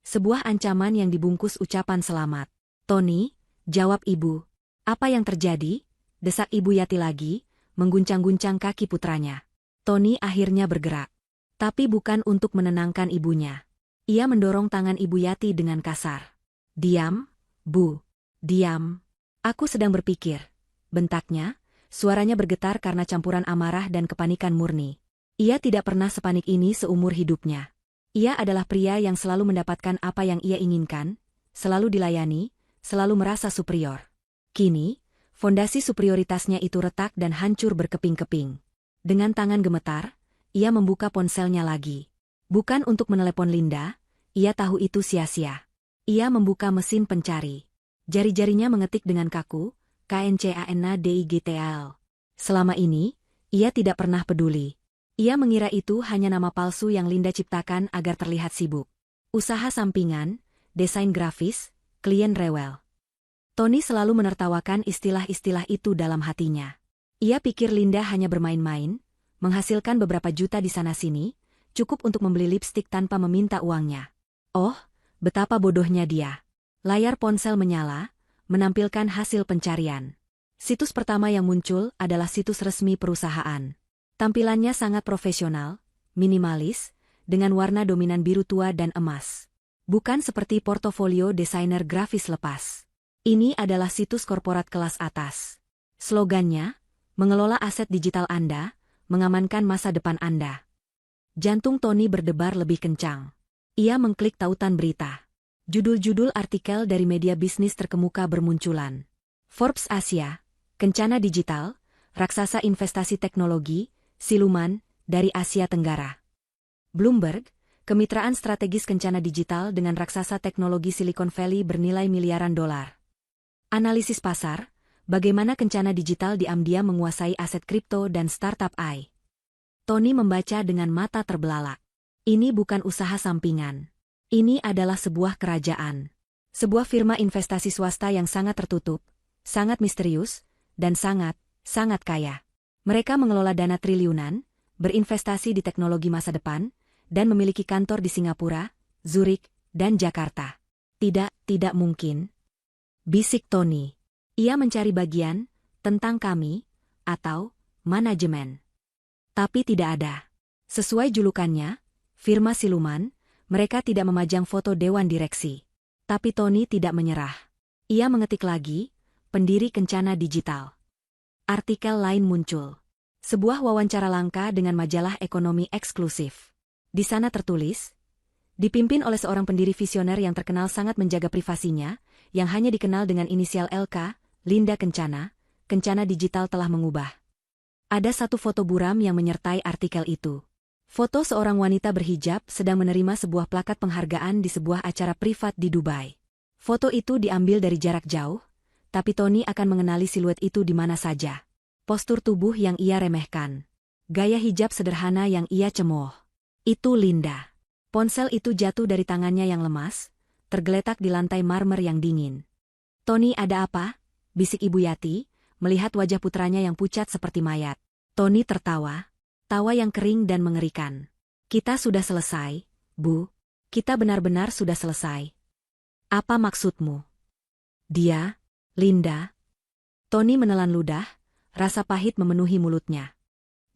Sebuah ancaman yang dibungkus ucapan selamat. Tony, jawab ibu. Apa yang terjadi? Desak Ibu Yati lagi, mengguncang-guncang kaki putranya. Tony akhirnya bergerak. Tapi bukan untuk menenangkan ibunya. Ia mendorong tangan Ibu Yati dengan kasar. Diam, Bu. Diam. Aku sedang berpikir. Bentaknya, suaranya bergetar karena campuran amarah dan kepanikan murni. Ia tidak pernah sepanik ini seumur hidupnya. Ia adalah pria yang selalu mendapatkan apa yang ia inginkan, selalu dilayani, selalu merasa superior. Kini, fondasi superioritasnya itu retak dan hancur berkeping-keping. Dengan tangan gemetar, ia membuka ponselnya lagi. Bukan untuk menelepon Linda, ia tahu itu sia-sia. Ia membuka mesin pencari. Jari-jarinya mengetik dengan kaku, KNCANADIGTAL. Selama ini, ia tidak pernah peduli. Ia mengira itu hanya nama palsu yang Linda ciptakan agar terlihat sibuk. Usaha sampingan, desain grafis, klien rewel. Tony selalu menertawakan istilah-istilah itu dalam hatinya. Ia pikir Linda hanya bermain-main, menghasilkan beberapa juta di sana-sini, cukup untuk membeli lipstik tanpa meminta uangnya. Oh, betapa bodohnya dia. Layar ponsel menyala, menampilkan hasil pencarian. Situs pertama yang muncul adalah situs resmi perusahaan. Tampilannya sangat profesional, minimalis, dengan warna dominan biru tua dan emas. Bukan seperti portofolio desainer grafis lepas. Ini adalah situs korporat kelas atas. Slogannya, mengelola aset digital Anda, mengamankan masa depan Anda. Jantung Tony berdebar lebih kencang. Ia mengklik tautan berita. Judul-judul artikel dari media bisnis terkemuka bermunculan. Forbes Asia, Kencana Digital, Raksasa Investasi Teknologi, Siluman, dari Asia Tenggara. Bloomberg, Kemitraan strategis Kencana Digital dengan raksasa teknologi Silicon Valley bernilai miliaran dolar. Analisis pasar, bagaimana Kencana Digital diam-diam menguasai aset kripto dan startup AI. Tony membaca dengan mata terbelalak. Ini bukan usaha sampingan. Ini adalah sebuah kerajaan. Sebuah firma investasi swasta yang sangat tertutup, sangat misterius, dan sangat kaya. Mereka mengelola dana triliunan, berinvestasi di teknologi masa depan, dan memiliki kantor di Singapura, Zurich, dan Jakarta. Tidak mungkin. Bisik Tony. Ia mencari bagian, tentang kami, atau, manajemen. Tapi tidak ada. Sesuai julukannya, firma siluman, mereka tidak memajang foto dewan direksi. Tapi Tony tidak menyerah. Ia mengetik lagi, pendiri Kencana Digital. Artikel lain muncul. Sebuah wawancara langka dengan majalah ekonomi eksklusif. Di sana tertulis, dipimpin oleh seorang pendiri visioner yang terkenal sangat menjaga privasinya, yang hanya dikenal dengan inisial LK, Linda Kencana, Kencana Digital telah mengubah. Ada satu foto buram yang menyertai artikel itu. Foto seorang wanita berhijab sedang menerima sebuah plakat penghargaan di sebuah acara privat di Dubai. Foto itu diambil dari jarak jauh, tapi Tony akan mengenali siluet itu di mana saja. Postur tubuh yang ia remehkan. Gaya hijab sederhana yang ia cemooh. Itu Linda. Ponsel itu jatuh dari tangannya yang lemas, tergeletak di lantai marmer yang dingin. Tony, ada apa? Bisik Ibu Yati, melihat wajah putranya yang pucat seperti mayat. Tony tertawa, tawa yang kering dan mengerikan. Kita sudah selesai, Bu. Kita benar-benar sudah selesai. Apa maksudmu? Dia, Linda. Tony menelan ludah, rasa pahit memenuhi mulutnya.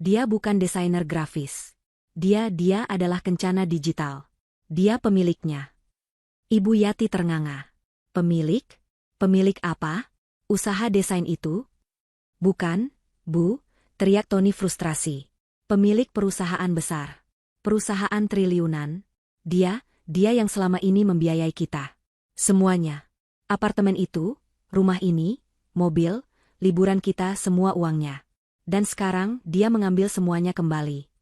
Dia bukan desainer grafis. Dia adalah Kencana Digital. Dia pemiliknya. Ibu Yati ternganga. Pemilik? Pemilik apa? Usaha desain itu? Bukan, Bu, teriak Tony frustrasi. Pemilik perusahaan besar. Perusahaan triliunan. Dia yang selama ini membiayai kita. Semuanya. Apartemen itu, rumah ini, mobil, liburan kita, semua uangnya. Dan sekarang dia mengambil semuanya kembali.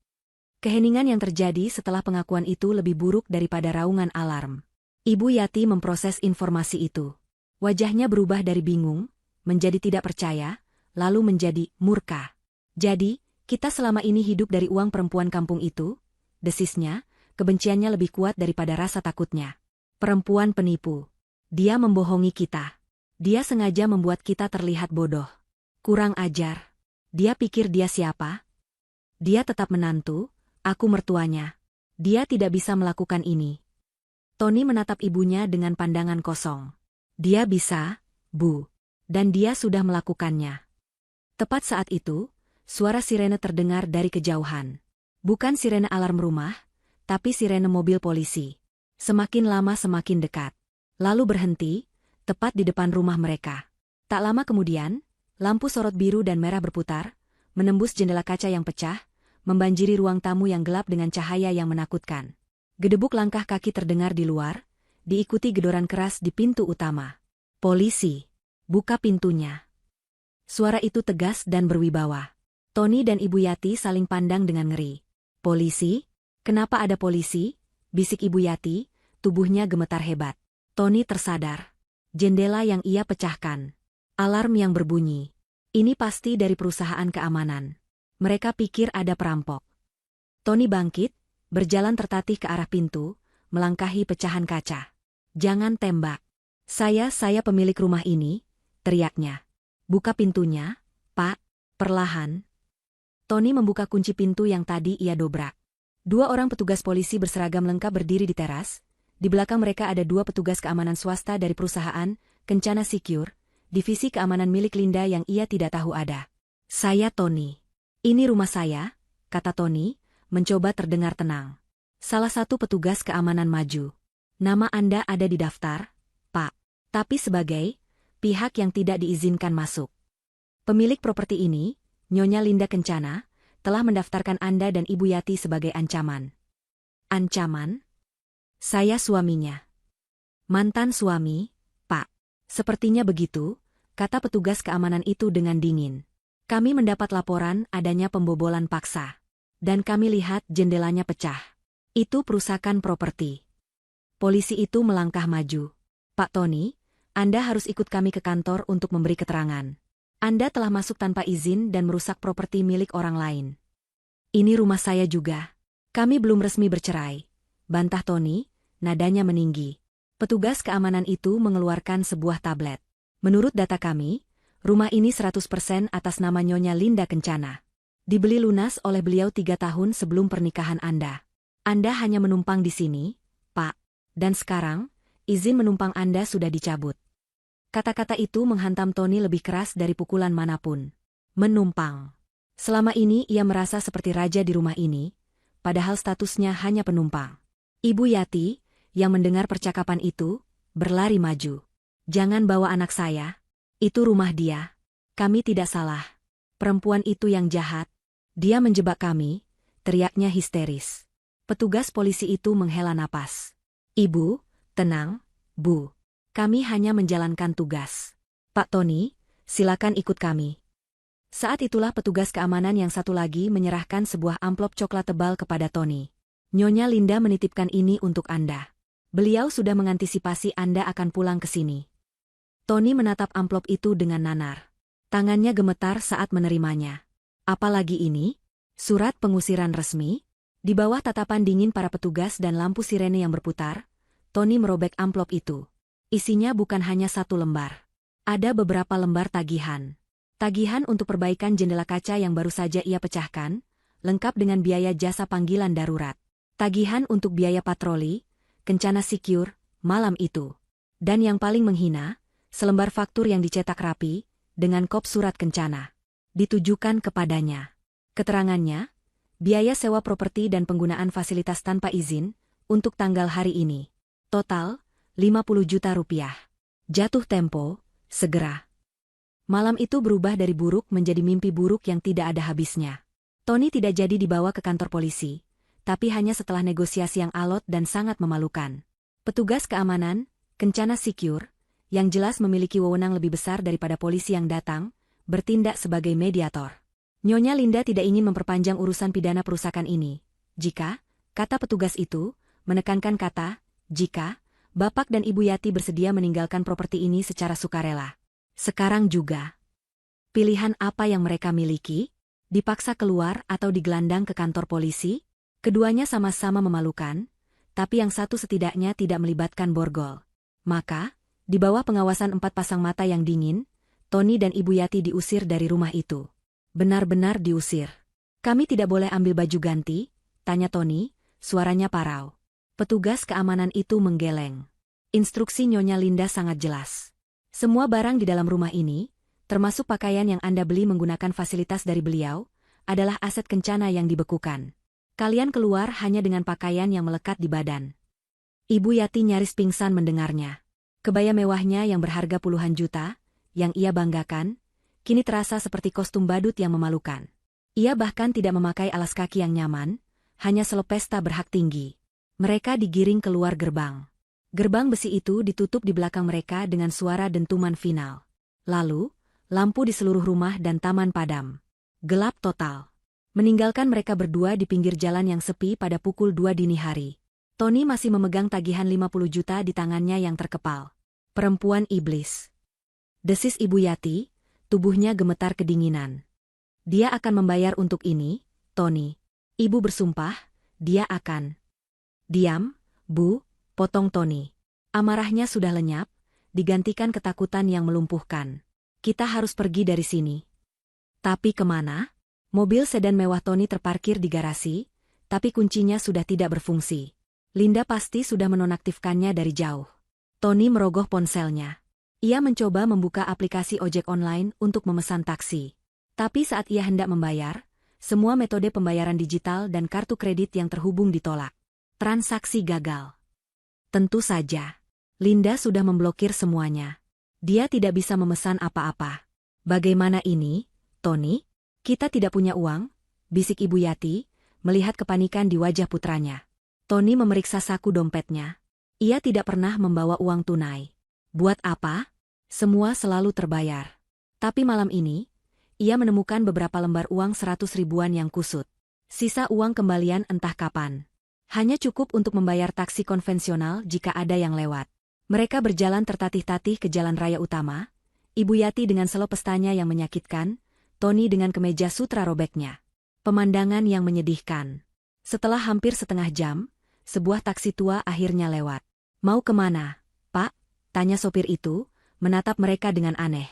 Keheningan yang terjadi setelah pengakuan itu lebih buruk daripada raungan alarm. Ibu Yati memproses informasi itu. Wajahnya berubah dari bingung, menjadi tidak percaya, lalu menjadi murka. Jadi, kita selama ini hidup dari uang perempuan kampung itu? Desisnya, kebenciannya lebih kuat daripada rasa takutnya. Perempuan penipu. Dia membohongi kita. Dia sengaja membuat kita terlihat bodoh. Kurang ajar. Dia pikir dia siapa? Dia tetap menantu, aku mertuanya. Dia tidak bisa melakukan ini. Tony menatap ibunya dengan pandangan kosong. Dia bisa, Bu. Dan dia sudah melakukannya. Tepat saat itu, suara sirene terdengar dari kejauhan. Bukan sirene alarm rumah, tapi sirene mobil polisi. Semakin lama semakin dekat. Lalu berhenti, tepat di depan rumah mereka. Tak lama kemudian, lampu sorot biru dan merah berputar, menembus jendela kaca yang pecah, membanjiri ruang tamu yang gelap dengan cahaya yang menakutkan. Gedebuk langkah kaki terdengar di luar, diikuti gedoran keras di pintu utama. Polisi, buka pintunya. Suara itu tegas dan berwibawa. Tony dan Ibu Yati saling pandang dengan ngeri. Polisi? Kenapa ada polisi? Bisik Ibu Yati, tubuhnya gemetar hebat. Tony tersadar. Jendela yang ia pecahkan. Alarm yang berbunyi. Ini pasti dari perusahaan keamanan. Mereka pikir ada perampok. Tony bangkit, berjalan tertatih ke arah pintu, melangkahi pecahan kaca. Jangan tembak. Saya pemilik rumah ini, teriaknya. Buka pintunya, Pak, perlahan. Tony membuka kunci pintu yang tadi ia dobrak. 2 orang petugas polisi berseragam lengkap berdiri di teras. Di belakang mereka ada 2 petugas keamanan swasta dari perusahaan Kencana Secure, divisi keamanan milik Linda yang ia tidak tahu ada. Saya Tony. Ini rumah saya, kata Tony, mencoba terdengar tenang. Salah satu petugas keamanan maju. Nama Anda ada di daftar, Pak. Tapi sebagai pihak yang tidak diizinkan masuk. Pemilik properti ini, Nyonya Linda Kencana, telah mendaftarkan Anda dan Ibu Yati sebagai ancaman. Ancaman? Saya suaminya. Mantan suami, Pak. Sepertinya begitu, kata petugas keamanan itu dengan dingin. Kami mendapat laporan adanya pembobolan paksa. Dan kami lihat jendelanya pecah. Itu perusakan properti. Polisi itu melangkah maju. Pak Tony, Anda harus ikut kami ke kantor untuk memberi keterangan. Anda telah masuk tanpa izin dan merusak properti milik orang lain. Ini rumah saya juga. Kami belum resmi bercerai. Bantah Tony, nadanya meninggi. Petugas keamanan itu mengeluarkan sebuah tablet. Menurut data kami, rumah ini 100% atas nama Nyonya Linda Kencana. Dibeli lunas oleh beliau 3 tahun sebelum pernikahan Anda. Anda hanya menumpang di sini, Pak. Dan sekarang, izin menumpang Anda sudah dicabut. Kata-kata itu menghantam Tony lebih keras dari pukulan manapun. Menumpang. Selama ini ia merasa seperti raja di rumah ini, padahal statusnya hanya penumpang. Ibu Yati, yang mendengar percakapan itu, berlari maju. Jangan bawa anak saya. Itu rumah dia. Kami tidak salah. Perempuan itu yang jahat. Dia menjebak kami, teriaknya histeris. Petugas polisi itu menghela napas. Ibu, tenang, Bu. Kami hanya menjalankan tugas. Pak Tony, silakan ikut kami. Saat itulah petugas keamanan yang satu lagi menyerahkan sebuah amplop coklat tebal kepada Tony. Nyonya Linda menitipkan ini untuk Anda. Beliau sudah mengantisipasi Anda akan pulang ke sini. Tony menatap amplop itu dengan nanar. Tangannya gemetar saat menerimanya. Apalagi ini? Surat pengusiran resmi? Di bawah tatapan dingin para petugas dan lampu sirene yang berputar, Tony merobek amplop itu. Isinya bukan hanya 1 lembar. Ada beberapa lembar tagihan. Tagihan untuk perbaikan jendela kaca yang baru saja ia pecahkan, lengkap dengan biaya jasa panggilan darurat. Tagihan untuk biaya patroli, Kencana Secure, malam itu. Dan yang paling menghina, selembar faktur yang dicetak rapi, dengan kop surat Kencana. Ditujukan kepadanya. Keterangannya, biaya sewa properti dan penggunaan fasilitas tanpa izin, untuk tanggal hari ini. Total, 50 juta rupiah. Jatuh tempo, segera. Malam itu berubah dari buruk menjadi mimpi buruk yang tidak ada habisnya. Tony tidak jadi dibawa ke kantor polisi, tapi hanya setelah negosiasi yang alot dan sangat memalukan. Petugas keamanan, Kencana Secure, yang jelas memiliki wewenang lebih besar daripada polisi yang datang, bertindak sebagai mediator. Nyonya Linda tidak ingin memperpanjang urusan pidana perusakan ini. Jika, kata petugas itu, menekankan kata, jika, Bapak dan Ibu Yati bersedia meninggalkan properti ini secara sukarela. Sekarang juga. Pilihan apa yang mereka miliki? Dipaksa keluar atau digelandang ke kantor polisi? Keduanya sama-sama memalukan, tapi yang satu setidaknya tidak melibatkan borgol. Maka, di bawah pengawasan 4 pasang mata yang dingin, Tony dan Ibu Yati diusir dari rumah itu. Benar-benar diusir. Kami tidak boleh ambil baju ganti, tanya Tony, suaranya parau. Petugas keamanan itu menggeleng. Instruksi Nyonya Linda sangat jelas. Semua barang di dalam rumah ini, termasuk pakaian yang Anda beli menggunakan fasilitas dari beliau, adalah aset kencana yang dibekukan. Kalian keluar hanya dengan pakaian yang melekat di badan. Ibu Yati nyaris pingsan mendengarnya. Kebaya mewahnya yang berharga puluhan juta, yang ia banggakan, kini terasa seperti kostum badut yang memalukan. Ia bahkan tidak memakai alas kaki yang nyaman, hanya selepesta berhak tinggi. Mereka digiring keluar gerbang. Gerbang besi itu ditutup di belakang mereka dengan suara dentuman final. Lalu, lampu di seluruh rumah dan taman padam. Gelap total. Meninggalkan mereka berdua di pinggir jalan yang sepi pada pukul 2 dini hari. Tony masih memegang tagihan 50 juta di tangannya yang terkepal. Perempuan iblis. Desis Ibu Yati, tubuhnya gemetar kedinginan. Dia akan membayar untuk ini, Tony. Ibu bersumpah, dia akan. Diam, Bu, potong Tony. Amarahnya sudah lenyap, digantikan ketakutan yang melumpuhkan. Kita harus pergi dari sini. Tapi kemana? Mobil sedan mewah Tony terparkir di garasi, tapi kuncinya sudah tidak berfungsi. Linda pasti sudah menonaktifkannya dari jauh. Tony merogoh ponselnya. Ia mencoba membuka aplikasi ojek online untuk memesan taksi. Tapi saat ia hendak membayar, semua metode pembayaran digital dan kartu kredit yang terhubung ditolak. Transaksi gagal. Tentu saja. Linda sudah memblokir semuanya. Dia tidak bisa memesan apa-apa. Bagaimana ini, Tony? Kita tidak punya uang, bisik Ibu Yati, melihat kepanikan di wajah putranya. Tony memeriksa saku dompetnya. Ia tidak pernah membawa uang tunai. Buat apa? Semua selalu terbayar. Tapi malam ini, ia menemukan beberapa lembar uang 100 ribuan yang kusut. Sisa uang kembalian entah kapan. Hanya cukup untuk membayar taksi konvensional jika ada yang lewat. Mereka berjalan tertatih-tatih ke jalan raya utama, Ibu Yati dengan selepestanya yang menyakitkan, Tony dengan kemeja sutra robeknya. Pemandangan yang menyedihkan. Setelah hampir setengah jam, sebuah taksi tua akhirnya lewat. Mau kemana, Pak? Tanya sopir itu, menatap mereka dengan aneh.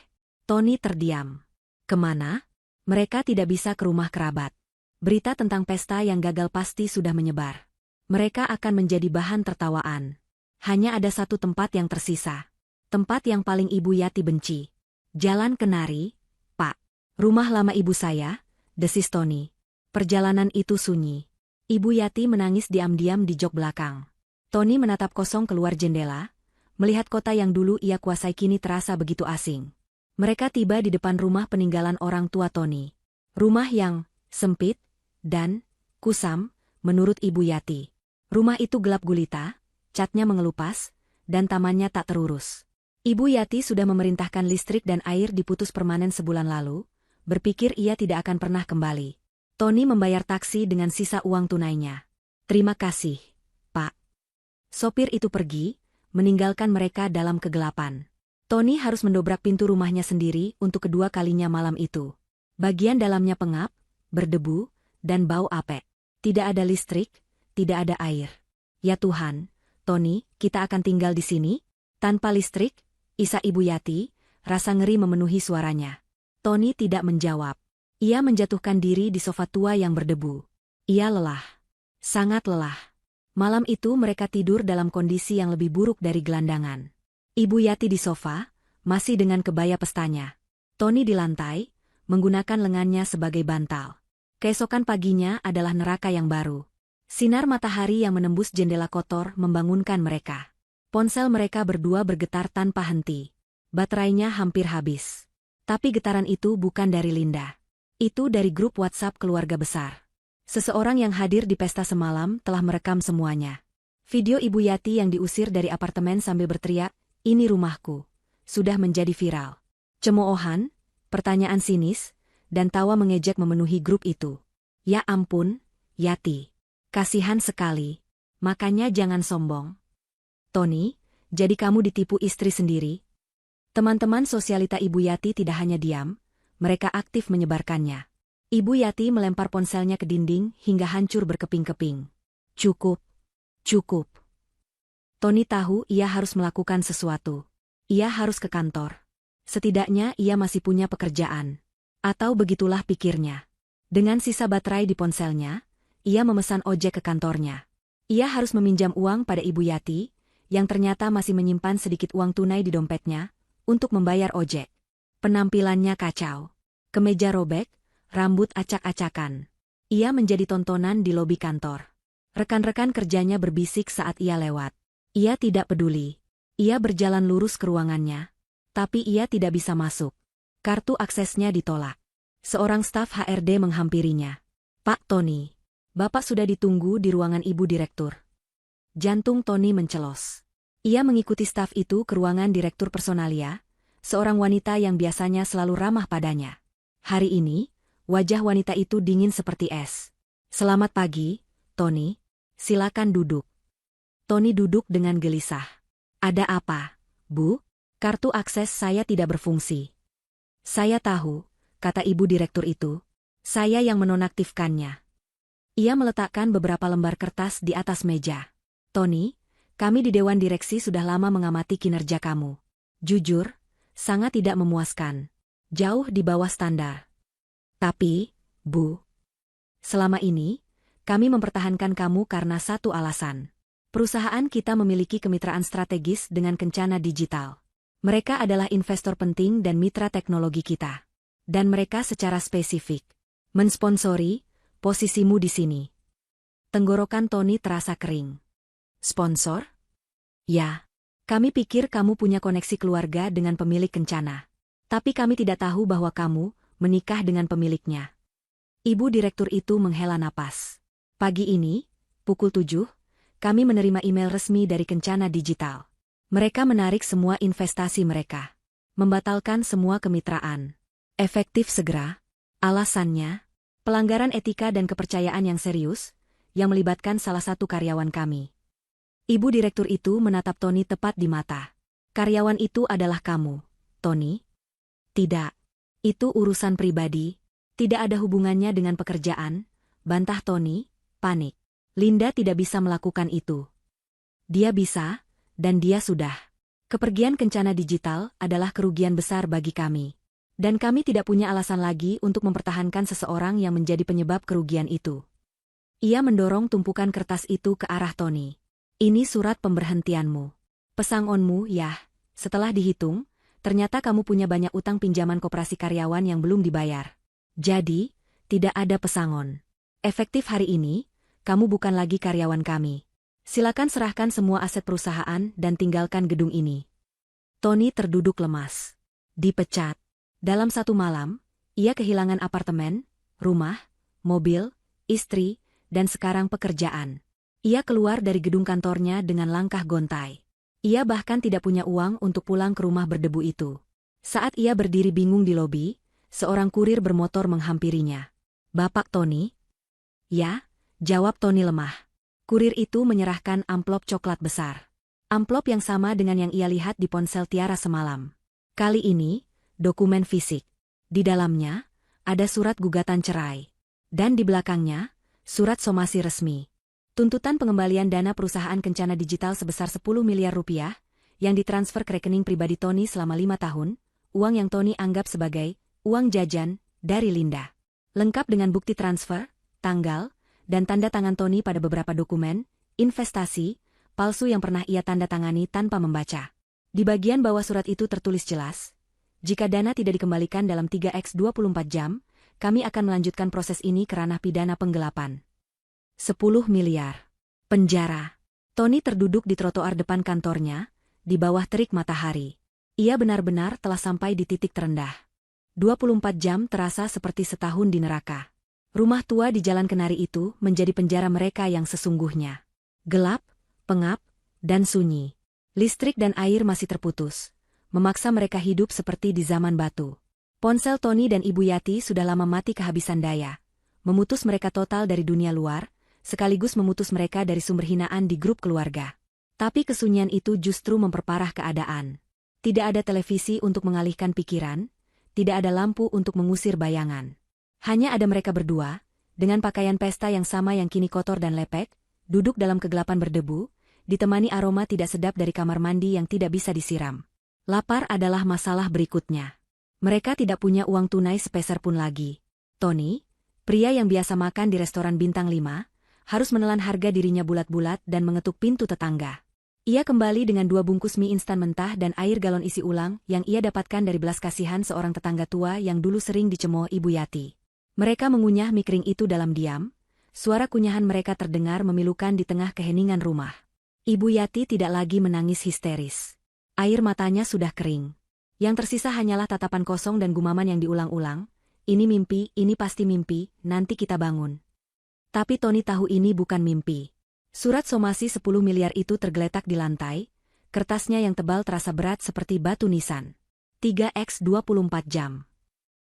Tony terdiam. Kemana? Mereka tidak bisa ke rumah kerabat. Berita tentang pesta yang gagal pasti sudah menyebar. Mereka akan menjadi bahan tertawaan. Hanya ada satu tempat yang tersisa. Tempat yang paling Ibu Yati benci. Jalan Kenari, Pak. Rumah lama ibu saya, desis Tony. Perjalanan itu sunyi. Ibu Yati menangis diam-diam di jok belakang. Tony menatap kosong keluar jendela, melihat kota yang dulu ia kuasai kini terasa begitu asing. Mereka tiba di depan rumah peninggalan orang tua Tony. Rumah yang sempit dan kusam, menurut Ibu Yati. Rumah itu gelap gulita, catnya mengelupas, dan tamannya tak terurus. Ibu Yati sudah memerintahkan listrik dan air diputus permanen sebulan lalu, berpikir ia tidak akan pernah kembali. Tony membayar taksi dengan sisa uang tunainya. Terima kasih, Pak. Sopir itu pergi, meninggalkan mereka dalam kegelapan. Tony harus mendobrak pintu rumahnya sendiri untuk kedua kalinya malam itu. Bagian dalamnya pengap, berdebu, dan bau apek. Tidak ada listrik, tidak ada air. Ya Tuhan, Tony, kita akan tinggal di sini? Tanpa listrik? Isak Ibu Yati, rasa ngeri memenuhi suaranya. Tony tidak menjawab. Ia menjatuhkan diri di sofa tua yang berdebu. Ia lelah. Sangat lelah. Malam itu mereka tidur dalam kondisi yang lebih buruk dari gelandangan. Ibu Yati di sofa, masih dengan kebaya pestanya. Tony di lantai, menggunakan lengannya sebagai bantal. Keesokan paginya adalah neraka yang baru. Sinar matahari yang menembus jendela kotor membangunkan mereka. Ponsel mereka berdua bergetar tanpa henti. Baterainya hampir habis. Tapi getaran itu bukan dari Linda. Itu dari grup WhatsApp keluarga besar. Seseorang yang hadir di pesta semalam telah merekam semuanya. Video Ibu Yati yang diusir dari apartemen sambil berteriak, "Ini rumahku," sudah menjadi viral. Cemoohan, pertanyaan sinis, dan tawa mengejek memenuhi grup itu. Ya ampun, Yati. Kasihan sekali. Makanya jangan sombong. Tony, jadi kamu ditipu istri sendiri? Teman-teman sosialita Ibu Yati tidak hanya diam, mereka aktif menyebarkannya. Ibu Yati melempar ponselnya ke dinding hingga hancur berkeping-keping. Cukup. Cukup. Tony tahu ia harus melakukan sesuatu. Ia harus ke kantor. Setidaknya ia masih punya pekerjaan. Atau begitulah pikirnya. Dengan sisa baterai di ponselnya, ia memesan ojek ke kantornya. Ia harus meminjam uang pada Ibu Yati, yang ternyata masih menyimpan sedikit uang tunai di dompetnya, untuk membayar ojek. Penampilannya kacau. Kemeja robek, rambut acak-acakan. Ia menjadi tontonan di lobi kantor. Rekan-rekan kerjanya berbisik saat ia lewat. Ia tidak peduli. Ia berjalan lurus ke ruangannya. Tapi ia tidak bisa masuk. Kartu aksesnya ditolak. Seorang staf HRD menghampirinya. "Pak Tony, Bapak sudah ditunggu di ruangan Ibu Direktur." Jantung Tony mencelos. Ia mengikuti staf itu ke ruangan Direktur Personalia, seorang wanita yang biasanya selalu ramah padanya. Hari ini, wajah wanita itu dingin seperti es. "Selamat pagi, Tony. Silakan duduk." Tony duduk dengan gelisah. "Ada apa, Bu? Kartu akses saya tidak berfungsi." "Saya tahu," kata Ibu Direktur itu. "Saya yang menonaktifkannya." Ia meletakkan beberapa lembar kertas di atas meja. "Tony, kami di Dewan Direksi sudah lama mengamati kinerja kamu. Jujur, sangat tidak memuaskan. Jauh di bawah standar. Tapi, Bu, selama ini, kami mempertahankan kamu karena satu alasan. Perusahaan kita memiliki kemitraan strategis dengan Kencana Digital. Mereka adalah investor penting dan mitra teknologi kita. Dan mereka secara spesifik mensponsori posisimu di sini." Tenggorokan Tony terasa kering. "Sponsor?" "Ya. Kami pikir kamu punya koneksi keluarga dengan pemilik Kencana. Tapi kami tidak tahu bahwa kamu menikah dengan pemiliknya." Ibu Direktur itu menghela napas. "Pagi ini, pukul 7, kami menerima email resmi dari Kencana Digital. Mereka menarik semua investasi mereka. Membatalkan semua kemitraan. Efektif segera. Alasannya, pelanggaran etika dan kepercayaan yang serius, yang melibatkan salah satu karyawan kami." Ibu Direktur itu menatap Tony tepat di mata. "Karyawan itu adalah kamu, Tony?" "Tidak. Itu urusan pribadi. Tidak ada hubungannya dengan pekerjaan," bantah Tony, panik. "Linda tidak bisa melakukan itu." "Dia bisa, dan dia sudah. Kepergian Kencana Digital adalah kerugian besar bagi kami. Dan kami tidak punya alasan lagi untuk mempertahankan seseorang yang menjadi penyebab kerugian itu." Ia mendorong tumpukan kertas itu ke arah Tony. "Ini surat pemberhentianmu. Pesangonmu, ya. Setelah dihitung, ternyata kamu punya banyak utang pinjaman koperasi karyawan yang belum dibayar. Jadi, tidak ada pesangon. Efektif hari ini, kamu bukan lagi karyawan kami. Silakan serahkan semua aset perusahaan dan tinggalkan gedung ini." Tony terduduk lemas. Dipecat. Dalam satu malam, ia kehilangan apartemen, rumah, mobil, istri, dan sekarang pekerjaan. Ia keluar dari gedung kantornya dengan langkah gontai. Ia bahkan tidak punya uang untuk pulang ke rumah berdebu itu. Saat ia berdiri bingung di lobi, seorang kurir bermotor menghampirinya. "Bapak Tony?" "Ya," jawab Tony lemah. Kurir itu menyerahkan amplop coklat besar. Amplop yang sama dengan yang ia lihat di ponsel Tiara semalam. Kali ini, dokumen fisik. Di dalamnya, ada surat gugatan cerai. Dan di belakangnya, surat somasi resmi. Tuntutan pengembalian dana perusahaan Kencana Digital sebesar 10 miliar rupiah, yang ditransfer ke rekening pribadi Tony selama 5 tahun, uang yang Tony anggap sebagai uang jajan dari Linda. Lengkap dengan bukti transfer, tanggal, dan tanda tangan Tony pada beberapa dokumen, investasi, palsu yang pernah ia tanda tangani tanpa membaca. Di bagian bawah surat itu tertulis jelas, "Jika dana tidak dikembalikan dalam 3x24 jam, kami akan melanjutkan proses ini ke ranah pidana penggelapan." 10 miliar. Penjara. Tony terduduk di trotoar depan kantornya, di bawah terik matahari. Ia benar-benar telah sampai di titik terendah. 24 jam terasa seperti setahun di neraka. Rumah tua di Jalan Kenari itu menjadi penjara mereka yang sesungguhnya. Gelap, pengap, dan sunyi. Listrik dan air masih terputus, memaksa mereka hidup seperti di zaman batu. Ponsel Tony dan Ibu Yati sudah lama mati kehabisan daya, memutus mereka total dari dunia luar, sekaligus memutus mereka dari sumber hinaan di grup keluarga. Tapi kesunyian itu justru memperparah keadaan. Tidak ada televisi untuk mengalihkan pikiran, tidak ada lampu untuk mengusir bayangan. Hanya ada mereka berdua, dengan pakaian pesta yang sama yang kini kotor dan lepek, duduk dalam kegelapan berdebu, ditemani aroma tidak sedap dari kamar mandi yang tidak bisa disiram. Lapar adalah masalah berikutnya. Mereka tidak punya uang tunai sepeser pun lagi. Tony, pria yang biasa makan di restoran bintang 5, harus menelan harga dirinya bulat-bulat dan mengetuk pintu tetangga. Ia kembali dengan 2 bungkus mie instan mentah dan air galon isi ulang yang ia dapatkan dari belas kasihan seorang tetangga tua yang dulu sering dicemooh Ibu Yati. Mereka mengunyah mie kering itu dalam diam, suara kunyahan mereka terdengar memilukan di tengah keheningan rumah. Ibu Yati tidak lagi menangis histeris. Air matanya sudah kering. Yang tersisa hanyalah tatapan kosong dan gumaman yang diulang-ulang, "Ini mimpi, ini pasti mimpi, nanti kita bangun." Tapi Tony tahu ini bukan mimpi. Surat somasi 10 miliar itu tergeletak di lantai, kertasnya yang tebal terasa berat seperti batu nisan. 3x24 jam.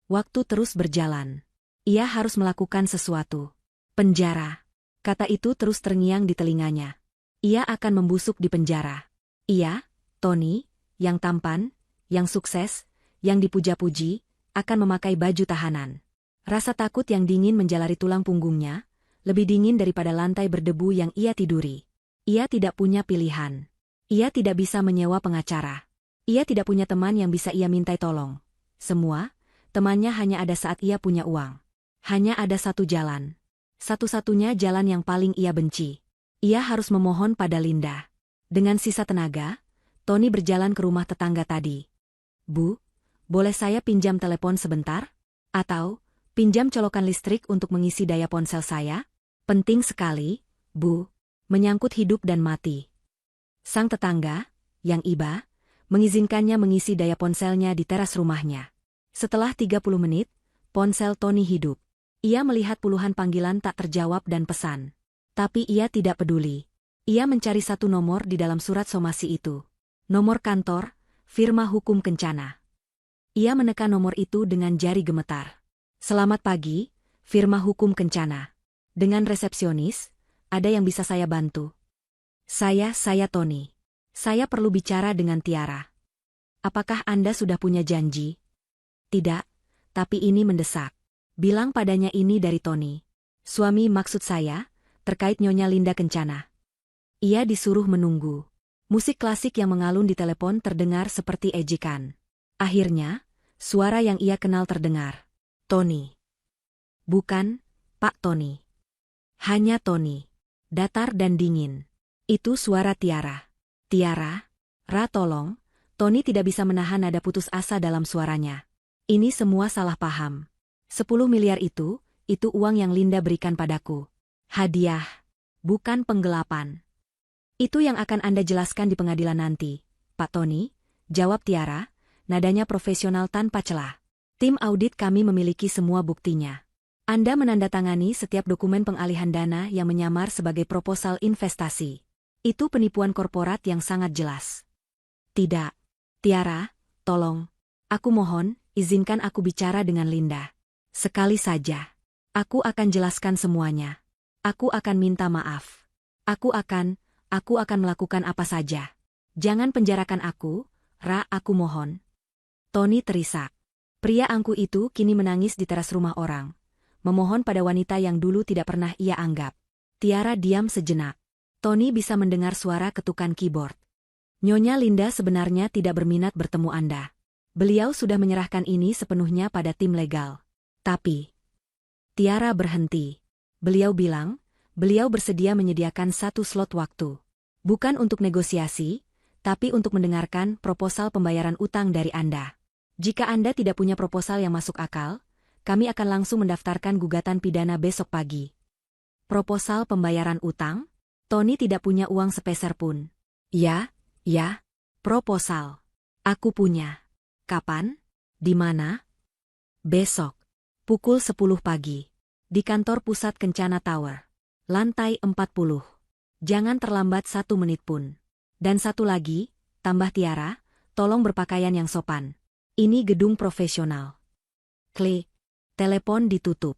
Waktu terus berjalan. Ia harus melakukan sesuatu. Penjara. Kata itu terus terngiang di telinganya. Ia akan membusuk di penjara. Ia, Tony, yang tampan, yang sukses, yang dipuja-puji, akan memakai baju tahanan. Rasa takut yang dingin menjalari tulang punggungnya, lebih dingin daripada lantai berdebu yang ia tiduri. Ia tidak punya pilihan. Ia tidak bisa menyewa pengacara. Ia tidak punya teman yang bisa ia mintai tolong. Semua, temannya hanya ada saat ia punya uang. Hanya ada satu jalan. Satu-satunya jalan yang paling ia benci. Ia harus memohon pada Linda. Dengan sisa tenaga, Tony berjalan ke rumah tetangga tadi. "Bu, boleh saya pinjam telepon sebentar? Atau, pinjam colokan listrik untuk mengisi daya ponsel saya? Penting sekali, Bu. Menyangkut hidup dan mati." Sang tetangga, yang iba, mengizinkannya mengisi daya ponselnya di teras rumahnya. Setelah 30 menit, ponsel Tony hidup. Ia melihat puluhan panggilan tak terjawab dan pesan. Tapi ia tidak peduli. Ia mencari satu nomor di dalam surat somasi itu. Nomor kantor, firma hukum Kencana. Ia menekan nomor itu dengan jari gemetar. "Selamat pagi, firma hukum Kencana. Dengan resepsionis, ada yang bisa saya bantu?" Saya Tony. Saya perlu bicara dengan Tiara." "Apakah Anda sudah punya janji?" "Tidak, tapi ini mendesak." Bilang padanya ini dari Tony. "Suami maksud saya, terkait Nyonya Linda Kencana." Ia disuruh menunggu. Musik klasik yang mengalun di telepon terdengar seperti ejekan. Akhirnya, suara yang ia kenal terdengar. "Tony." "Bukan, Pak Tony." Hanya Tony. Datar dan dingin. Itu suara Tiara. "Tiara, Ra tolong." Tony tidak bisa menahan nada putus asa dalam suaranya. "Ini semua salah paham. 10 miliar itu uang yang Linda berikan padaku. Hadiah, bukan penggelapan." "Itu yang akan Anda jelaskan di pengadilan nanti, Pak Tony," jawab Tiara, nadanya profesional tanpa celah. "Tim audit kami memiliki semua buktinya. Anda menandatangani setiap dokumen pengalihan dana yang menyamar sebagai proposal investasi. Itu penipuan korporat yang sangat jelas." "Tidak. Tiara, tolong. Aku mohon, izinkan aku bicara dengan Linda. Sekali saja. Aku akan jelaskan semuanya. Aku akan minta maaf. Aku akan melakukan apa saja. Jangan penjarakan aku, Ra, aku mohon." Tony terisak. Pria angkuh itu kini menangis di teras rumah orang. Memohon pada wanita yang dulu tidak pernah ia anggap. Tiara diam sejenak. Tony bisa mendengar suara ketukan keyboard. "Nyonya Linda sebenarnya tidak berminat bertemu Anda. Beliau sudah menyerahkan ini sepenuhnya pada tim legal. Tapi..." Tiara berhenti. Beliau bilang, beliau bersedia menyediakan 1 slot waktu. Bukan untuk negosiasi, tapi untuk mendengarkan proposal pembayaran utang dari Anda. Jika Anda tidak punya proposal yang masuk akal, kami akan langsung mendaftarkan gugatan pidana besok pagi. Proposal pembayaran utang? Tony tidak punya uang sepeser pun. Ya, proposal. Aku punya. Kapan? Di mana? Besok. Pukul 10 pagi. Di kantor pusat Kencana Tower. Lantai 40. Jangan terlambat 1 menit pun. Dan satu lagi, tambah Tiara, tolong berpakaian yang sopan. Ini gedung profesional. Klik. Telepon ditutup.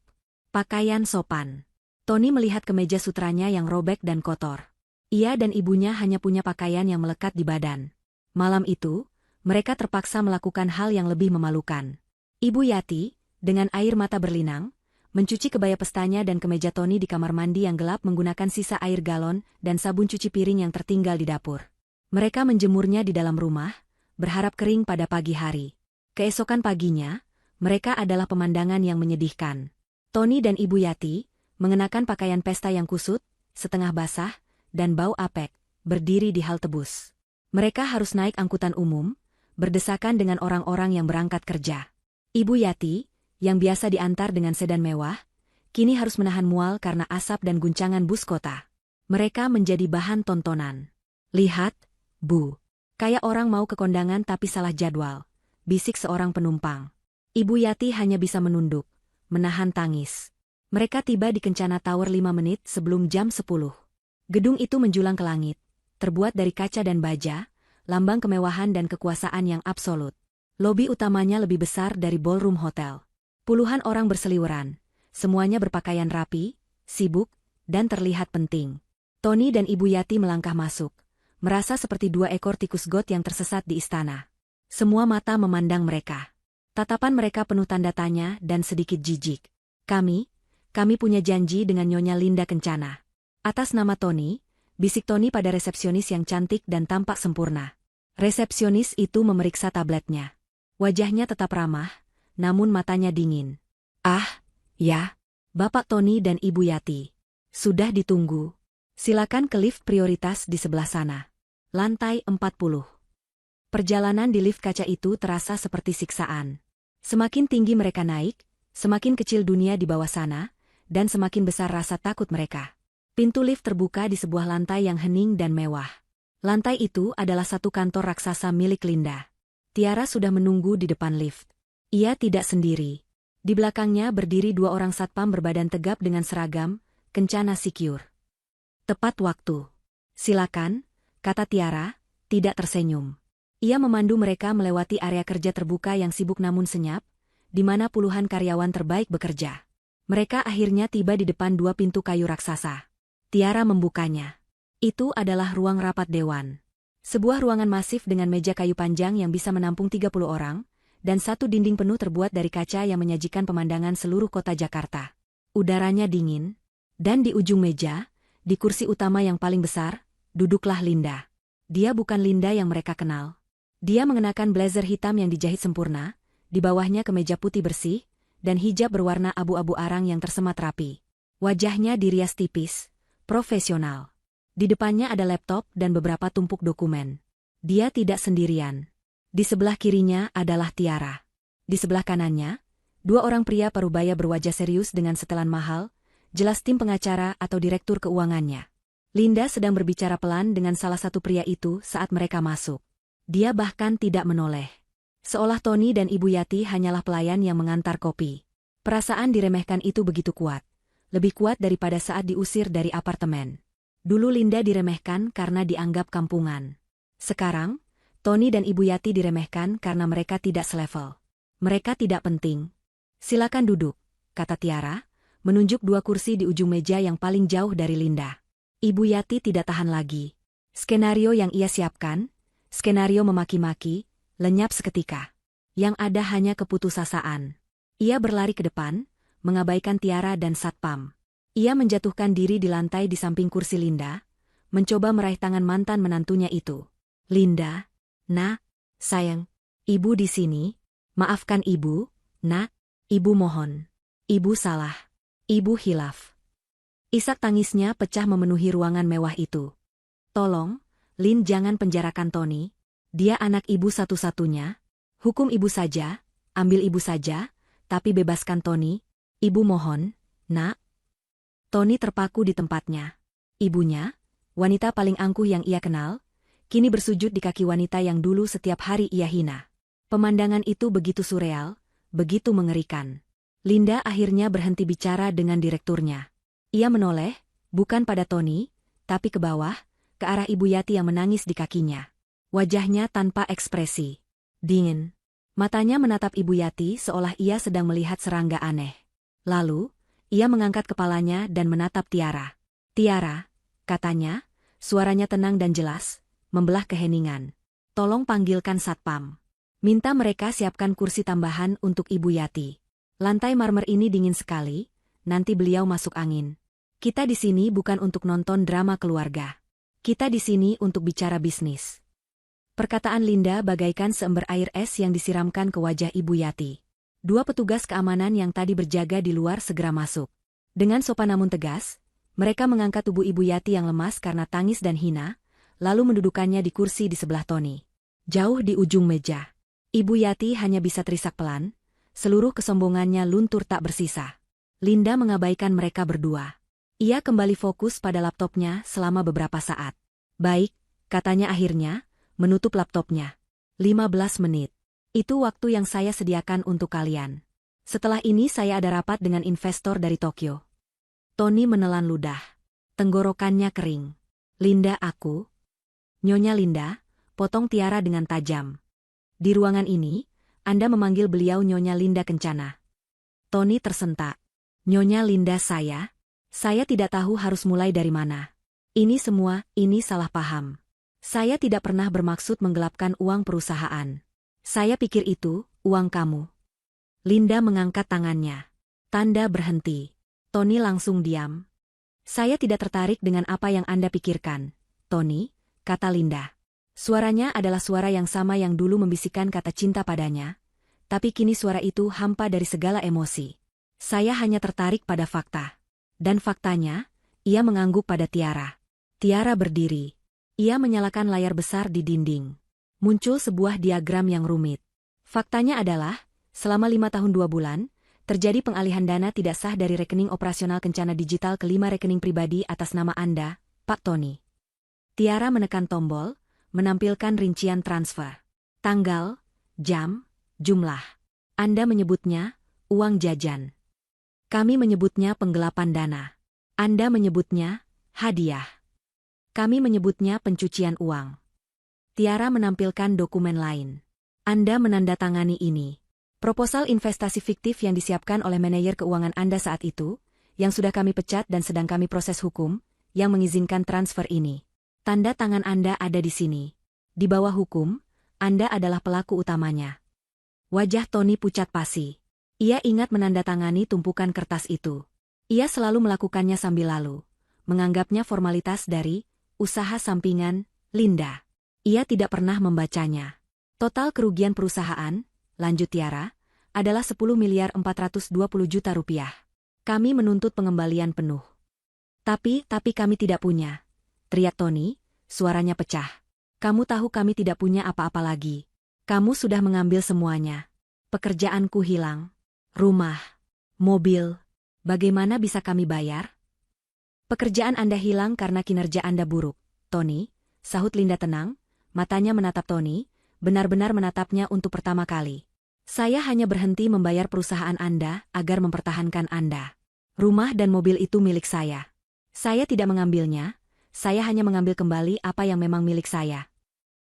Pakaian sopan. Tony melihat kemeja sutranya yang robek dan kotor. Ia dan ibunya hanya punya pakaian yang melekat di badan. Malam itu, mereka terpaksa melakukan hal yang lebih memalukan. Ibu Yati, dengan air mata berlinang, mencuci kebaya pestanya dan kemeja Tony di kamar mandi yang gelap menggunakan sisa air galon dan sabun cuci piring yang tertinggal di dapur. Mereka menjemurnya di dalam rumah, berharap kering pada pagi hari. Keesokan paginya, mereka adalah pemandangan yang menyedihkan. Tony dan Ibu Yati, mengenakan pakaian pesta yang kusut, setengah basah, dan bau apek, berdiri di halte bus. Mereka harus naik angkutan umum, berdesakan dengan orang-orang yang berangkat kerja. Ibu Yati, yang biasa diantar dengan sedan mewah, kini harus menahan mual karena asap dan guncangan bus kota. Mereka menjadi bahan tontonan. "Lihat, Bu. Kayak orang mau ke kondangan tapi salah jadwal," bisik seorang penumpang. Ibu Yati hanya bisa menunduk, menahan tangis. Mereka tiba di Kencana Tower 5 menit sebelum jam 10. Gedung itu menjulang ke langit, terbuat dari kaca dan baja, lambang kemewahan dan kekuasaan yang absolut. Lobi utamanya lebih besar dari ballroom hotel. Puluhan orang berseliweran, semuanya berpakaian rapi, sibuk, dan terlihat penting. Tony dan Ibu Yati melangkah masuk, merasa seperti dua ekor tikus got yang tersesat di istana. Semua mata memandang mereka. Tatapan mereka penuh tanda tanya dan sedikit jijik. Kami punya janji dengan Nyonya Linda Kencana." Atas nama Tony, bisik Tony pada resepsionis yang cantik dan tampak sempurna. Resepsionis itu memeriksa tabletnya. Wajahnya tetap ramah, namun matanya dingin. "Ah, ya, Bapak Tony dan Ibu Yati. Sudah ditunggu. Silakan ke lift prioritas di sebelah sana. Lantai 40. Perjalanan di lift kaca itu terasa seperti siksaan. Semakin tinggi mereka naik, semakin kecil dunia di bawah sana, dan semakin besar rasa takut mereka. Pintu lift terbuka di sebuah lantai yang hening dan mewah. Lantai itu adalah satu kantor raksasa milik Linda. Tiara sudah menunggu di depan lift. Ia tidak sendiri. Di belakangnya berdiri dua orang satpam berbadan tegap dengan seragam, Kencana Secure. "Tepat waktu. Silakan," kata Tiara, tidak tersenyum. Ia memandu mereka melewati area kerja terbuka yang sibuk namun senyap, di mana puluhan karyawan terbaik bekerja. Mereka akhirnya tiba di depan dua pintu kayu raksasa. Tiara membukanya. Itu adalah ruang rapat dewan. Sebuah ruangan masif dengan meja kayu panjang yang bisa menampung 30 orang, dan satu dinding penuh terbuat dari kaca yang menyajikan pemandangan seluruh kota Jakarta. Udaranya dingin, dan di ujung meja, di kursi utama yang paling besar, duduklah Linda. Dia bukan Linda yang mereka kenal. Dia mengenakan blazer hitam yang dijahit sempurna, di bawahnya kemeja putih bersih, dan hijab berwarna abu-abu arang yang tersemat rapi. Wajahnya dirias tipis, profesional. Di depannya ada laptop dan beberapa tumpuk dokumen. Dia tidak sendirian. Di sebelah kirinya adalah Tiara. Di sebelah kanannya, dua orang pria parubaya berwajah serius dengan setelan mahal, jelas tim pengacara atau direktur keuangannya. Linda sedang berbicara pelan dengan salah satu pria itu saat mereka masuk. Dia bahkan tidak menoleh. Seolah Tony dan Ibu Yati hanyalah pelayan yang mengantar kopi. Perasaan diremehkan itu begitu kuat. Lebih kuat daripada saat diusir dari apartemen. Dulu Linda diremehkan karena dianggap kampungan. Sekarang, Tony dan Ibu Yati diremehkan karena mereka tidak selevel. Mereka tidak penting. "Silakan duduk," kata Tiara, menunjuk dua kursi di ujung meja yang paling jauh dari Linda. Ibu Yati tidak tahan lagi. Skenario yang ia siapkan, skenario memaki-maki, lenyap seketika. Yang ada hanya keputusasaan. Ia berlari ke depan, mengabaikan Tiara dan satpam. Ia menjatuhkan diri di lantai di samping kursi Linda, mencoba meraih tangan mantan menantunya itu. "Linda, Nak, sayang, Ibu di sini. Maafkan Ibu, Nak, Ibu mohon. Ibu salah. Ibu hilaf." Isak tangisnya pecah memenuhi ruangan mewah itu. "Tolong, Lin, jangan penjarakan Tony. Dia anak Ibu satu-satunya. Hukum Ibu saja, ambil Ibu saja, tapi bebaskan Tony. Ibu mohon, Nak." Tony terpaku di tempatnya. Ibunya, wanita paling angkuh yang ia kenal, kini bersujud di kaki wanita yang dulu setiap hari ia hina. Pemandangan itu begitu surreal, begitu mengerikan. Linda akhirnya berhenti bicara dengan direkturnya. Ia menoleh, bukan pada Tony, tapi ke bawah, ke arah Ibu Yati yang menangis di kakinya. Wajahnya tanpa ekspresi. Dingin. Matanya menatap Ibu Yati seolah ia sedang melihat serangga aneh. Lalu, ia mengangkat kepalanya dan menatap Tiara. "Tiara," katanya, suaranya tenang dan jelas, membelah keheningan. "Tolong panggilkan satpam. Minta mereka siapkan kursi tambahan untuk Ibu Yati. Lantai marmer ini dingin sekali, nanti beliau masuk angin. Kita di sini bukan untuk nonton drama keluarga. Kita di sini untuk bicara bisnis." Perkataan Linda bagaikan seember air es yang disiramkan ke wajah Ibu Yati. Dua petugas keamanan yang tadi berjaga di luar segera masuk. Dengan sopan namun tegas, mereka mengangkat tubuh Ibu Yati yang lemas karena tangis dan hina, lalu mendudukannya di kursi di sebelah Tony. Jauh di ujung meja, Ibu Yati hanya bisa terisak pelan, seluruh kesombongannya luntur tak bersisa. Linda mengabaikan mereka berdua. Ia kembali fokus pada laptopnya selama beberapa saat. Baik, katanya akhirnya, menutup laptopnya. 15 menit. Itu waktu yang saya sediakan untuk kalian. Setelah ini saya ada rapat dengan investor dari Tokyo. Tony menelan ludah. Tenggorokannya kering. Linda aku. Nyonya Linda, potong Tiara dengan tajam. Di ruangan ini, Anda memanggil beliau Nyonya Linda Kencana. Tony tersentak. Nyonya Linda saya tidak tahu harus mulai dari mana. Ini salah paham. Saya tidak pernah bermaksud menggelapkan uang perusahaan. Saya pikir itu, uang kamu. Linda mengangkat tangannya. Tanda berhenti. Tony langsung diam. Saya tidak tertarik dengan apa yang Anda pikirkan, Tony, kata Linda. Suaranya adalah suara yang sama yang dulu membisikkan kata cinta padanya, tapi kini suara itu hampa dari segala emosi. Saya hanya tertarik pada fakta. Dan faktanya, ia mengangguk pada Tiara. Tiara berdiri. Ia menyalakan layar besar di dinding. Muncul sebuah diagram yang rumit. Faktanya adalah, selama 5 tahun 2 bulan, terjadi pengalihan dana tidak sah dari rekening operasional Kencana Digital ke 5 rekening pribadi atas nama Anda, Pak Tony. Tiara menekan tombol, menampilkan rincian transfer. Tanggal, jam, jumlah. Anda menyebutnya, uang jajan. Kami menyebutnya penggelapan dana. Anda menyebutnya, hadiah. Kami menyebutnya pencucian uang. Tiara menampilkan dokumen lain. Anda menandatangani ini. Proposal investasi fiktif yang disiapkan oleh manajer keuangan Anda saat itu, yang sudah kami pecat dan sedang kami proses hukum, yang mengizinkan transfer ini. Tanda tangan Anda ada di sini. Di bawah hukum, Anda adalah pelaku utamanya. Wajah Tony pucat pasi. Ia ingat menandatangani tumpukan kertas itu. Ia selalu melakukannya sambil lalu, menganggapnya formalitas dari usaha sampingan Linda. Ia tidak pernah membacanya. Total kerugian perusahaan, lanjut Tiara, adalah 10.420 juta rupiah. Kami menuntut pengembalian penuh. Tapi kami tidak punya. Teriak Tony, suaranya pecah. Kamu tahu kami tidak punya apa-apa lagi. Kamu sudah mengambil semuanya. Pekerjaanku hilang. Rumah. Mobil. Bagaimana bisa kami bayar? Pekerjaan Anda hilang karena kinerja Anda buruk, Tony, sahut Linda tenang, matanya menatap Tony, benar-benar menatapnya untuk pertama kali. Saya hanya berhenti membayar perusahaan Anda agar mempertahankan Anda. Rumah dan mobil itu milik saya. Saya tidak mengambilnya, saya hanya mengambil kembali apa yang memang milik saya.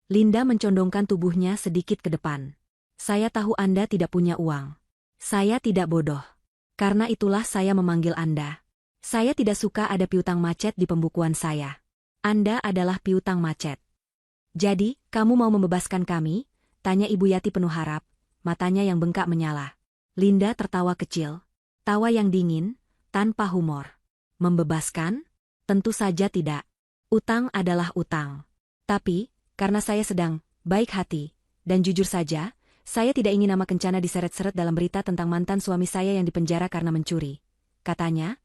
Linda mencondongkan tubuhnya sedikit ke depan. Saya tahu Anda tidak punya uang. Saya tidak bodoh. Karena itulah saya memanggil Anda. Saya tidak suka ada piutang macet di pembukuan saya. Anda adalah piutang macet. Jadi, kamu mau membebaskan kami? Tanya Ibu Yati penuh harap. Matanya yang bengkak menyala. Linda tertawa kecil. Tawa yang dingin, tanpa humor. Membebaskan? Tentu saja tidak. Utang adalah utang. Tapi, karena saya sedang baik hati, dan jujur saja, saya tidak ingin nama Kencana diseret-seret dalam berita tentang mantan suami saya yang dipenjara karena mencuri. Katanya,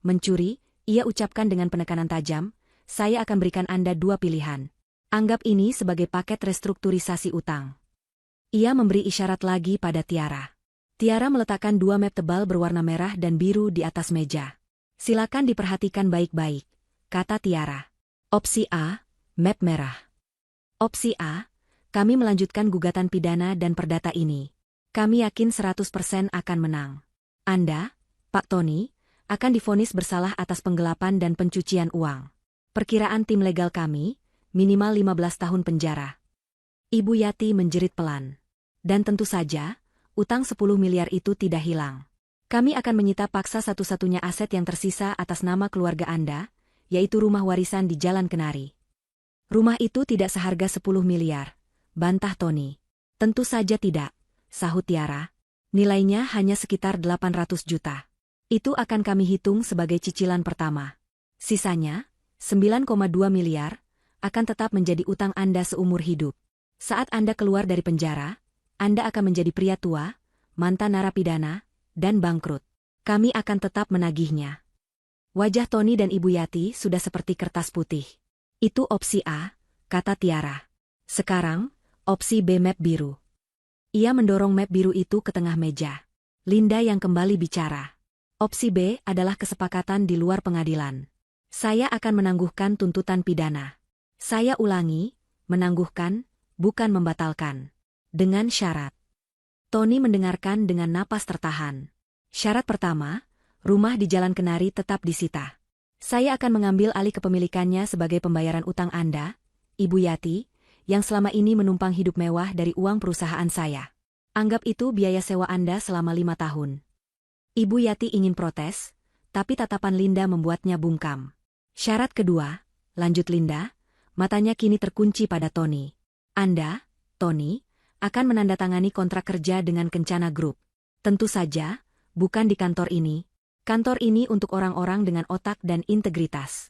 mencuri, ia ucapkan dengan penekanan tajam, saya akan berikan Anda 2 pilihan. Anggap ini sebagai paket restrukturisasi utang. Ia memberi isyarat lagi pada Tiara. Tiara meletakkan 2 map tebal berwarna merah dan biru di atas meja. Silakan diperhatikan baik-baik, kata Tiara. Opsi A, map merah. Opsi A, kami melanjutkan gugatan pidana dan perdata ini. Kami yakin 100% akan menang. Anda, Pak Tony, akan divonis bersalah atas penggelapan dan pencucian uang. Perkiraan tim legal kami, minimal 15 tahun penjara. Ibu Yati menjerit pelan. Dan tentu saja, utang 10 miliar itu tidak hilang. Kami akan menyita paksa satu-satunya aset yang tersisa atas nama keluarga Anda, yaitu rumah warisan di Jalan Kenari. Rumah itu tidak seharga 10 miliar, bantah Tony. Tentu saja tidak, sahut Tiara. Nilainya hanya sekitar 800 juta. Itu akan kami hitung sebagai cicilan pertama. Sisanya, 9,2 miliar, akan tetap menjadi utang Anda seumur hidup. Saat Anda keluar dari penjara, Anda akan menjadi pria tua, mantan narapidana, dan bangkrut. Kami akan tetap menagihnya. Wajah Tony dan Ibu Yati sudah seperti kertas putih. Itu opsi A, kata Tiara. Sekarang, opsi B map biru. Ia mendorong map biru itu ke tengah meja. Linda yang kembali bicara. Opsi B adalah kesepakatan di luar pengadilan. Saya akan menangguhkan tuntutan pidana. Saya ulangi, menangguhkan, bukan membatalkan. Dengan syarat. Tony mendengarkan dengan napas tertahan. Syarat pertama, rumah di Jalan Kenari tetap disita. Saya akan mengambil alih kepemilikannya sebagai pembayaran utang Anda, Ibu Yati, yang selama ini menumpang hidup mewah dari uang perusahaan saya. Anggap itu biaya sewa Anda selama 5 tahun. Ibu Yati ingin protes, tapi tatapan Linda membuatnya bungkam. Syarat kedua, lanjut Linda, matanya kini terkunci pada Tony. Anda, Tony, akan menandatangani kontrak kerja dengan Kencana Group. Tentu saja, bukan di kantor ini. Kantor ini untuk orang-orang dengan otak dan integritas.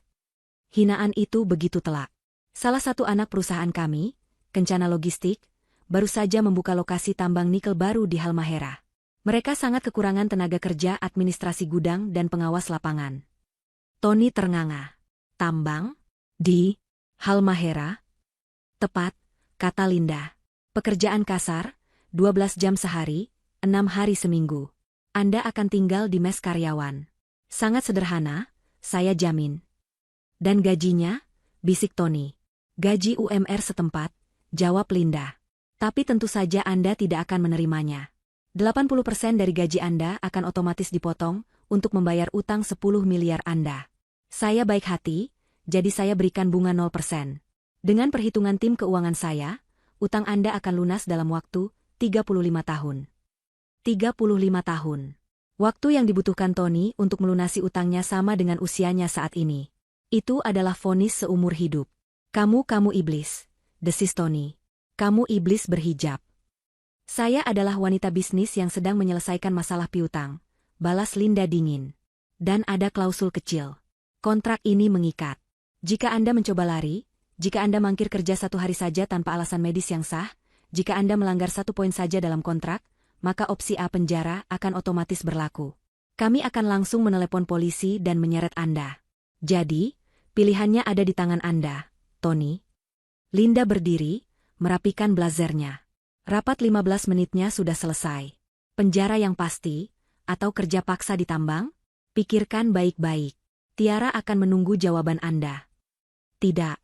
Hinaan itu begitu telak. Salah satu anak perusahaan kami, Kencana Logistik, baru saja membuka lokasi tambang nikel baru di Halmahera. Mereka sangat kekurangan tenaga kerja administrasi gudang dan pengawas lapangan. Tony ternganga. Tambang? Di Halmahera? Tepat, kata Linda. Pekerjaan kasar, 12 jam sehari, 6 hari seminggu. Anda akan tinggal di mes karyawan. Sangat sederhana, saya jamin. Dan gajinya? Bisik Tony. Gaji UMR setempat, jawab Linda. Tapi tentu saja Anda tidak akan menerimanya. 80% dari gaji Anda akan otomatis dipotong untuk membayar utang 10 miliar Anda. Saya baik hati, jadi saya berikan bunga 0%. Dengan perhitungan tim keuangan saya, utang Anda akan lunas dalam waktu 35 tahun. 35 tahun. Waktu yang dibutuhkan Tony untuk melunasi utangnya sama dengan usianya saat ini. Itu adalah vonis seumur hidup. Kamu iblis, desis Tony. Kamu iblis berhijab. Saya adalah wanita bisnis yang sedang menyelesaikan masalah piutang, balas Linda dingin. Dan ada klausul kecil. Kontrak ini mengikat. Jika Anda mencoba lari, jika Anda mangkir kerja 1 hari saja tanpa alasan medis yang sah, jika Anda melanggar 1 poin saja dalam kontrak, maka opsi A penjara akan otomatis berlaku. Kami akan langsung menelepon polisi dan menyeret Anda. Jadi, pilihannya ada di tangan Anda, Tony. Linda berdiri, merapikan blazernya. Rapat 15 menitnya sudah selesai. Penjara yang pasti, atau kerja paksa di tambang? Pikirkan baik-baik. Tiara akan menunggu jawaban Anda. Tidak.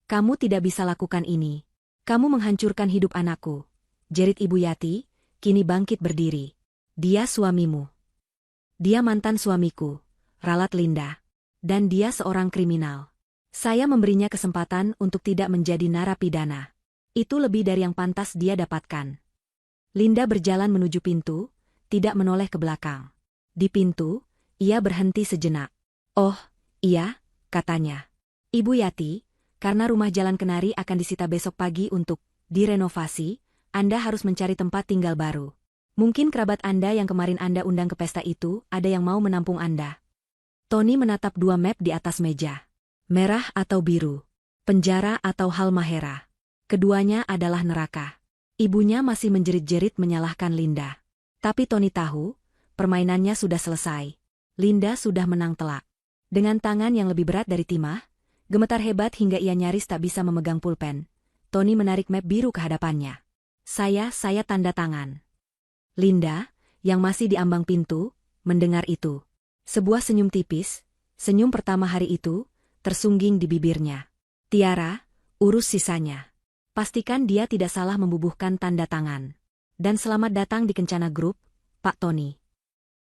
Kamu tidak bisa lakukan ini. Kamu menghancurkan hidup anakku. Jerit Ibu Yati, kini bangkit berdiri. Dia suamimu. Dia mantan suamiku, ralat Linda. Dan dia seorang kriminal. Saya memberinya kesempatan untuk tidak menjadi narapidana. Itu lebih dari yang pantas dia dapatkan. Linda berjalan menuju pintu, tidak menoleh ke belakang. Di pintu, ia berhenti sejenak. Oh, iya, katanya. Ibu Yati, karena rumah Jalan Kenari akan disita besok pagi untuk direnovasi, Anda harus mencari tempat tinggal baru. Mungkin kerabat Anda yang kemarin Anda undang ke pesta itu ada yang mau menampung Anda. Tony menatap 2 map di atas meja. Merah atau biru. Penjara atau Halmahera. Keduanya adalah neraka. Ibunya masih menjerit-jerit menyalahkan Linda. Tapi Tony tahu, permainannya sudah selesai. Linda sudah menang telak. Dengan tangan yang lebih berat dari timah, gemetar hebat hingga ia nyaris tak bisa memegang pulpen, Tony menarik map biru ke hadapannya. Saya tanda tangan. Linda, yang masih di ambang pintu, mendengar itu. Sebuah senyum tipis, senyum pertama hari itu, tersungging di bibirnya. Tiara, urus sisanya. Pastikan dia tidak salah membubuhkan tanda tangan. Dan selamat datang di Kencana Group, Pak Tony.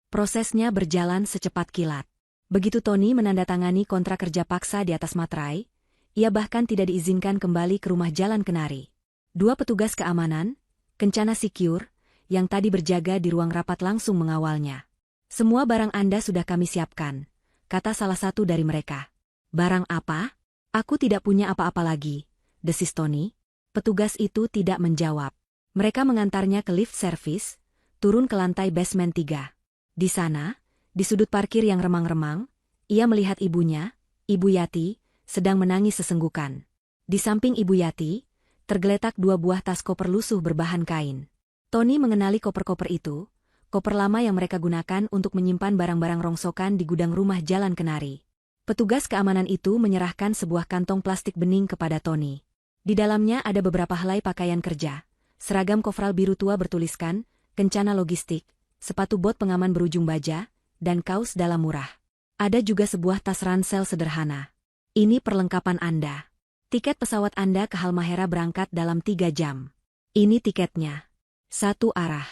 Prosesnya berjalan secepat kilat. Begitu Tony menandatangani kontrak kerja paksa di atas materai, ia bahkan tidak diizinkan kembali ke rumah Jalan Kenari. 2 petugas keamanan, Kencana Secure, yang tadi berjaga di ruang rapat langsung mengawalnya. Semua barang Anda sudah kami siapkan, kata salah satu dari mereka. Barang apa? Aku tidak punya apa-apa lagi, desis Tony. Petugas itu tidak menjawab. Mereka mengantarnya ke lift service, turun ke lantai basement 3. Di sana, di sudut parkir yang remang-remang, ia melihat ibunya, Ibu Yati, sedang menangis sesenggukan. Di samping Ibu Yati, tergeletak 2 buah tas koper lusuh berbahan kain. Tony mengenali koper-koper itu, koper lama yang mereka gunakan untuk menyimpan barang-barang rongsokan di gudang rumah Jalan Kenari. Petugas keamanan itu menyerahkan sebuah kantong plastik bening kepada Tony. Di dalamnya ada beberapa helai pakaian kerja, seragam kofral biru tua bertuliskan, Kencana Logistik, sepatu bot pengaman berujung baja, dan kaos dalam murah. Ada juga sebuah tas ransel sederhana. Ini perlengkapan Anda. Tiket pesawat Anda ke Halmahera berangkat dalam 3 jam. Ini tiketnya. Satu arah.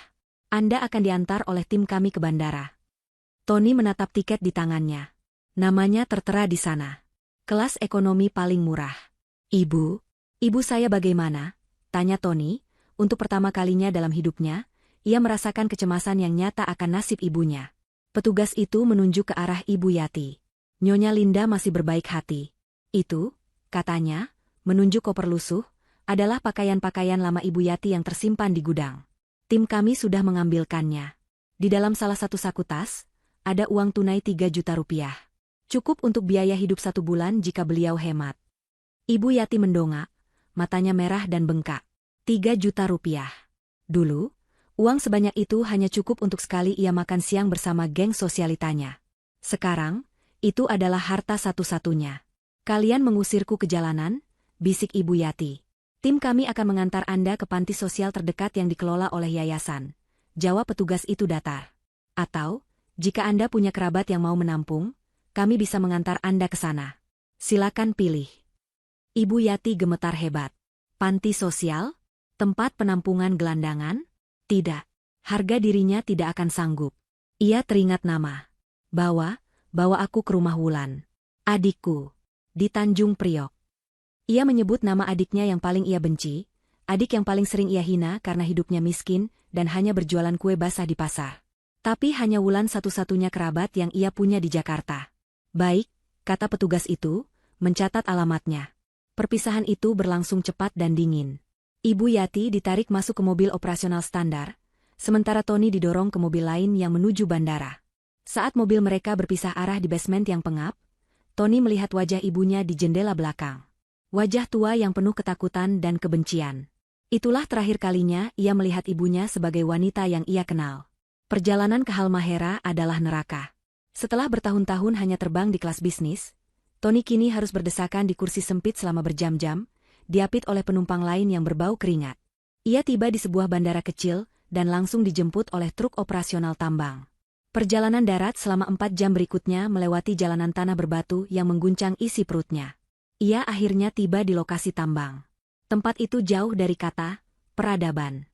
Anda akan diantar oleh tim kami ke bandara. Tony menatap tiket di tangannya. Namanya tertera di sana. Kelas ekonomi paling murah. Ibu saya bagaimana? Tanya Tony. Untuk pertama kalinya dalam hidupnya, ia merasakan kecemasan yang nyata akan nasib ibunya. Petugas itu menunjuk ke arah Ibu Yati. Nyonya Linda masih berbaik hati. Itu, katanya, menunjuk koper lusuh, adalah pakaian-pakaian lama Ibu Yati yang tersimpan di gudang. Tim kami sudah mengambilkannya. Di dalam salah satu saku tas, ada uang tunai 3 juta rupiah. Cukup untuk biaya hidup 1 bulan jika beliau hemat. Ibu Yati mendongak, matanya merah dan bengkak. 3 juta rupiah. Dulu, uang sebanyak itu hanya cukup untuk sekali ia makan siang bersama geng sosialitanya. Sekarang, itu adalah harta satu-satunya. Kalian mengusirku ke jalanan, bisik Ibu Yati. Tim kami akan mengantar Anda ke panti sosial terdekat yang dikelola oleh yayasan. Jawab petugas itu datar. Atau, jika Anda punya kerabat yang mau menampung, kami bisa mengantar Anda ke sana. Silakan pilih. Ibu Yati gemetar hebat. Panti sosial? Tempat penampungan gelandangan? Tidak. Harga dirinya tidak akan sanggup. Ia teringat nama. Bawa aku ke rumah Wulan. Adikku. Di Tanjung Priok. Ia menyebut nama adiknya yang paling ia benci, adik yang paling sering ia hina karena hidupnya miskin dan hanya berjualan kue basah di pasar. Tapi hanya Wulan satu-satunya kerabat yang ia punya di Jakarta. Baik, kata petugas itu, mencatat alamatnya. Perpisahan itu berlangsung cepat dan dingin. Ibu Yati ditarik masuk ke mobil operasional standar, sementara Tony didorong ke mobil lain yang menuju bandara. Saat mobil mereka berpisah arah di basement yang pengap, Tony melihat wajah ibunya di jendela belakang. Wajah tua yang penuh ketakutan dan kebencian. Itulah terakhir kalinya ia melihat ibunya sebagai wanita yang ia kenal. Perjalanan ke Halmahera adalah neraka. Setelah bertahun-tahun hanya terbang di kelas bisnis, Tony kini harus berdesakan di kursi sempit selama berjam-jam, diapit oleh penumpang lain yang berbau keringat. Ia tiba di sebuah bandara kecil dan langsung dijemput oleh truk operasional tambang. Perjalanan darat selama 4 jam berikutnya melewati jalanan tanah berbatu yang mengguncang isi perutnya. Ia akhirnya tiba di lokasi tambang. Tempat itu jauh dari kata peradaban.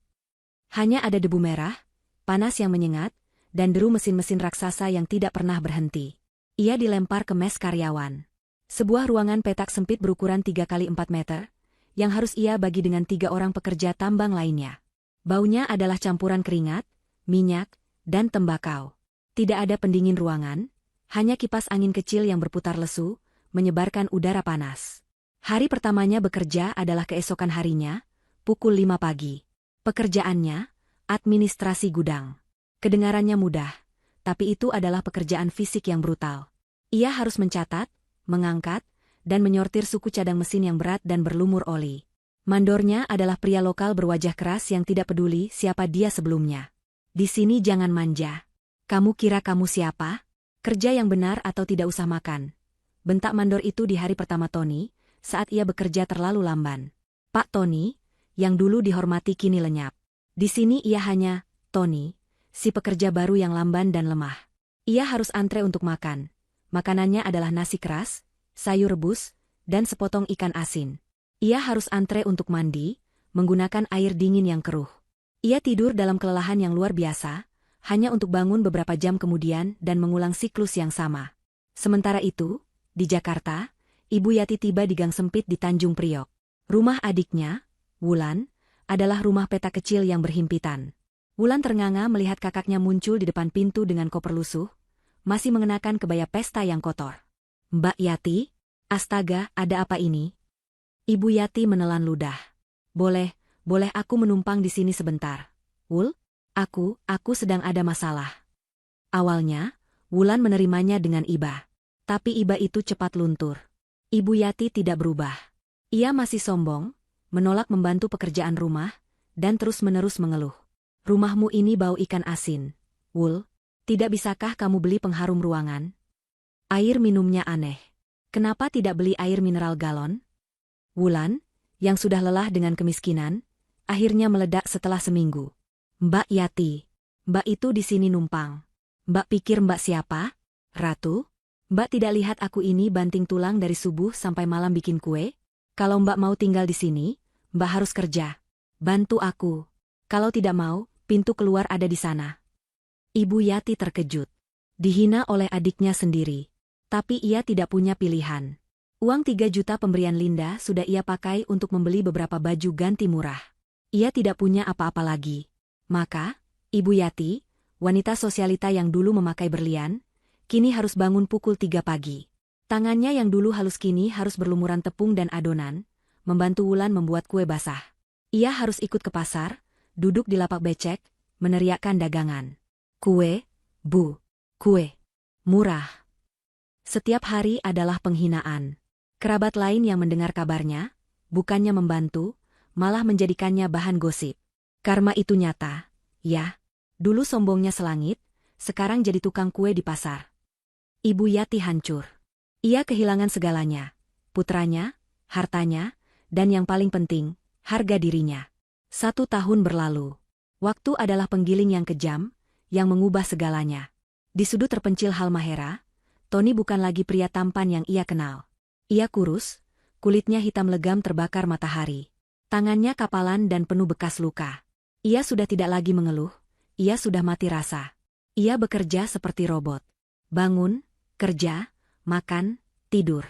Hanya ada debu merah, panas yang menyengat, dan deru mesin-mesin raksasa yang tidak pernah berhenti. Ia dilempar ke mes karyawan. Sebuah ruangan petak sempit berukuran 3 kali 4 meter, yang harus ia bagi dengan 3 orang pekerja tambang lainnya. Baunya adalah campuran keringat, minyak, dan tembakau. Tidak ada pendingin ruangan, hanya kipas angin kecil yang berputar lesu, menyebarkan udara panas. Hari pertamanya bekerja adalah keesokan harinya, pukul 5 pagi. Pekerjaannya, administrasi gudang. Kedengarannya mudah, tapi itu adalah pekerjaan fisik yang brutal. Ia harus mencatat, mengangkat, dan menyortir suku cadang mesin yang berat dan berlumur oli. Mandornya adalah pria lokal berwajah keras yang tidak peduli siapa dia sebelumnya. Di sini jangan manja. Kamu kira kamu siapa? Kerja yang benar atau tidak usah makan. Bentak mandor itu di hari pertama Tony, saat ia bekerja terlalu lamban. Pak Tony, yang dulu dihormati kini lenyap. Di sini ia hanya Tony, si pekerja baru yang lamban dan lemah. Ia harus antre untuk makan. Makanannya adalah nasi keras, sayur rebus, dan sepotong ikan asin. Ia harus antre untuk mandi, menggunakan air dingin yang keruh. Ia tidur dalam kelelahan yang luar biasa, hanya untuk bangun beberapa jam kemudian dan mengulang siklus yang sama. Sementara itu, di Jakarta, Ibu Yati tiba di gang sempit di Tanjung Priok. Rumah adiknya, Wulan, adalah rumah petak kecil yang berhimpitan. Wulan ternganga melihat kakaknya muncul di depan pintu dengan koper lusuh, masih mengenakan kebaya pesta yang kotor. Mbak Yati? Astaga, ada apa ini? Ibu Yati menelan ludah. Boleh aku menumpang di sini sebentar. Wul? Aku sedang ada masalah. Awalnya, Wulan menerimanya dengan iba. Tapi iba itu cepat luntur. Ibu Yati tidak berubah. Ia masih sombong, menolak membantu pekerjaan rumah, dan terus-menerus mengeluh. Rumahmu ini bau ikan asin. Wul, tidak bisakah kamu beli pengharum ruangan? Air minumnya aneh. Kenapa tidak beli air mineral galon? Wulan, yang sudah lelah dengan kemiskinan, akhirnya meledak setelah seminggu. Mbak Yati, Mbak itu di sini numpang. Mbak pikir Mbak siapa? Ratu? Mbak tidak lihat aku ini banting tulang dari subuh sampai malam bikin kue? Kalau Mbak mau tinggal di sini, Mbak harus kerja. Bantu aku. Kalau tidak mau, pintu keluar ada di sana. Ibu Yati terkejut. Dihina oleh adiknya sendiri. Tapi ia tidak punya pilihan. Uang 3 juta pemberian Linda sudah ia pakai untuk membeli beberapa baju ganti murah. Ia tidak punya apa-apa lagi. Maka, Ibu Yati, wanita sosialita yang dulu memakai berlian, kini harus bangun pukul 3 pagi. Tangannya yang dulu halus kini harus berlumuran tepung dan adonan, membantu Wulan membuat kue basah. Ia harus ikut ke pasar, duduk di lapak becek, meneriakkan dagangan. Kue, Bu. Kue. Murah. Setiap hari adalah penghinaan. Kerabat lain yang mendengar kabarnya, bukannya membantu, malah menjadikannya bahan gosip. Karma itu nyata, ya. Dulu sombongnya selangit, sekarang jadi tukang kue di pasar. Ibu Yati hancur. Ia kehilangan segalanya. Putranya, hartanya, dan yang paling penting, harga dirinya. 1 tahun berlalu. Waktu adalah penggiling yang kejam, yang mengubah segalanya. Di sudut terpencil Halmahera, Tony bukan lagi pria tampan yang ia kenal. Ia kurus, kulitnya hitam legam terbakar matahari. Tangannya kapalan dan penuh bekas luka. Ia sudah tidak lagi mengeluh, ia sudah mati rasa. Ia bekerja seperti robot. Bangun, kerja, makan, tidur.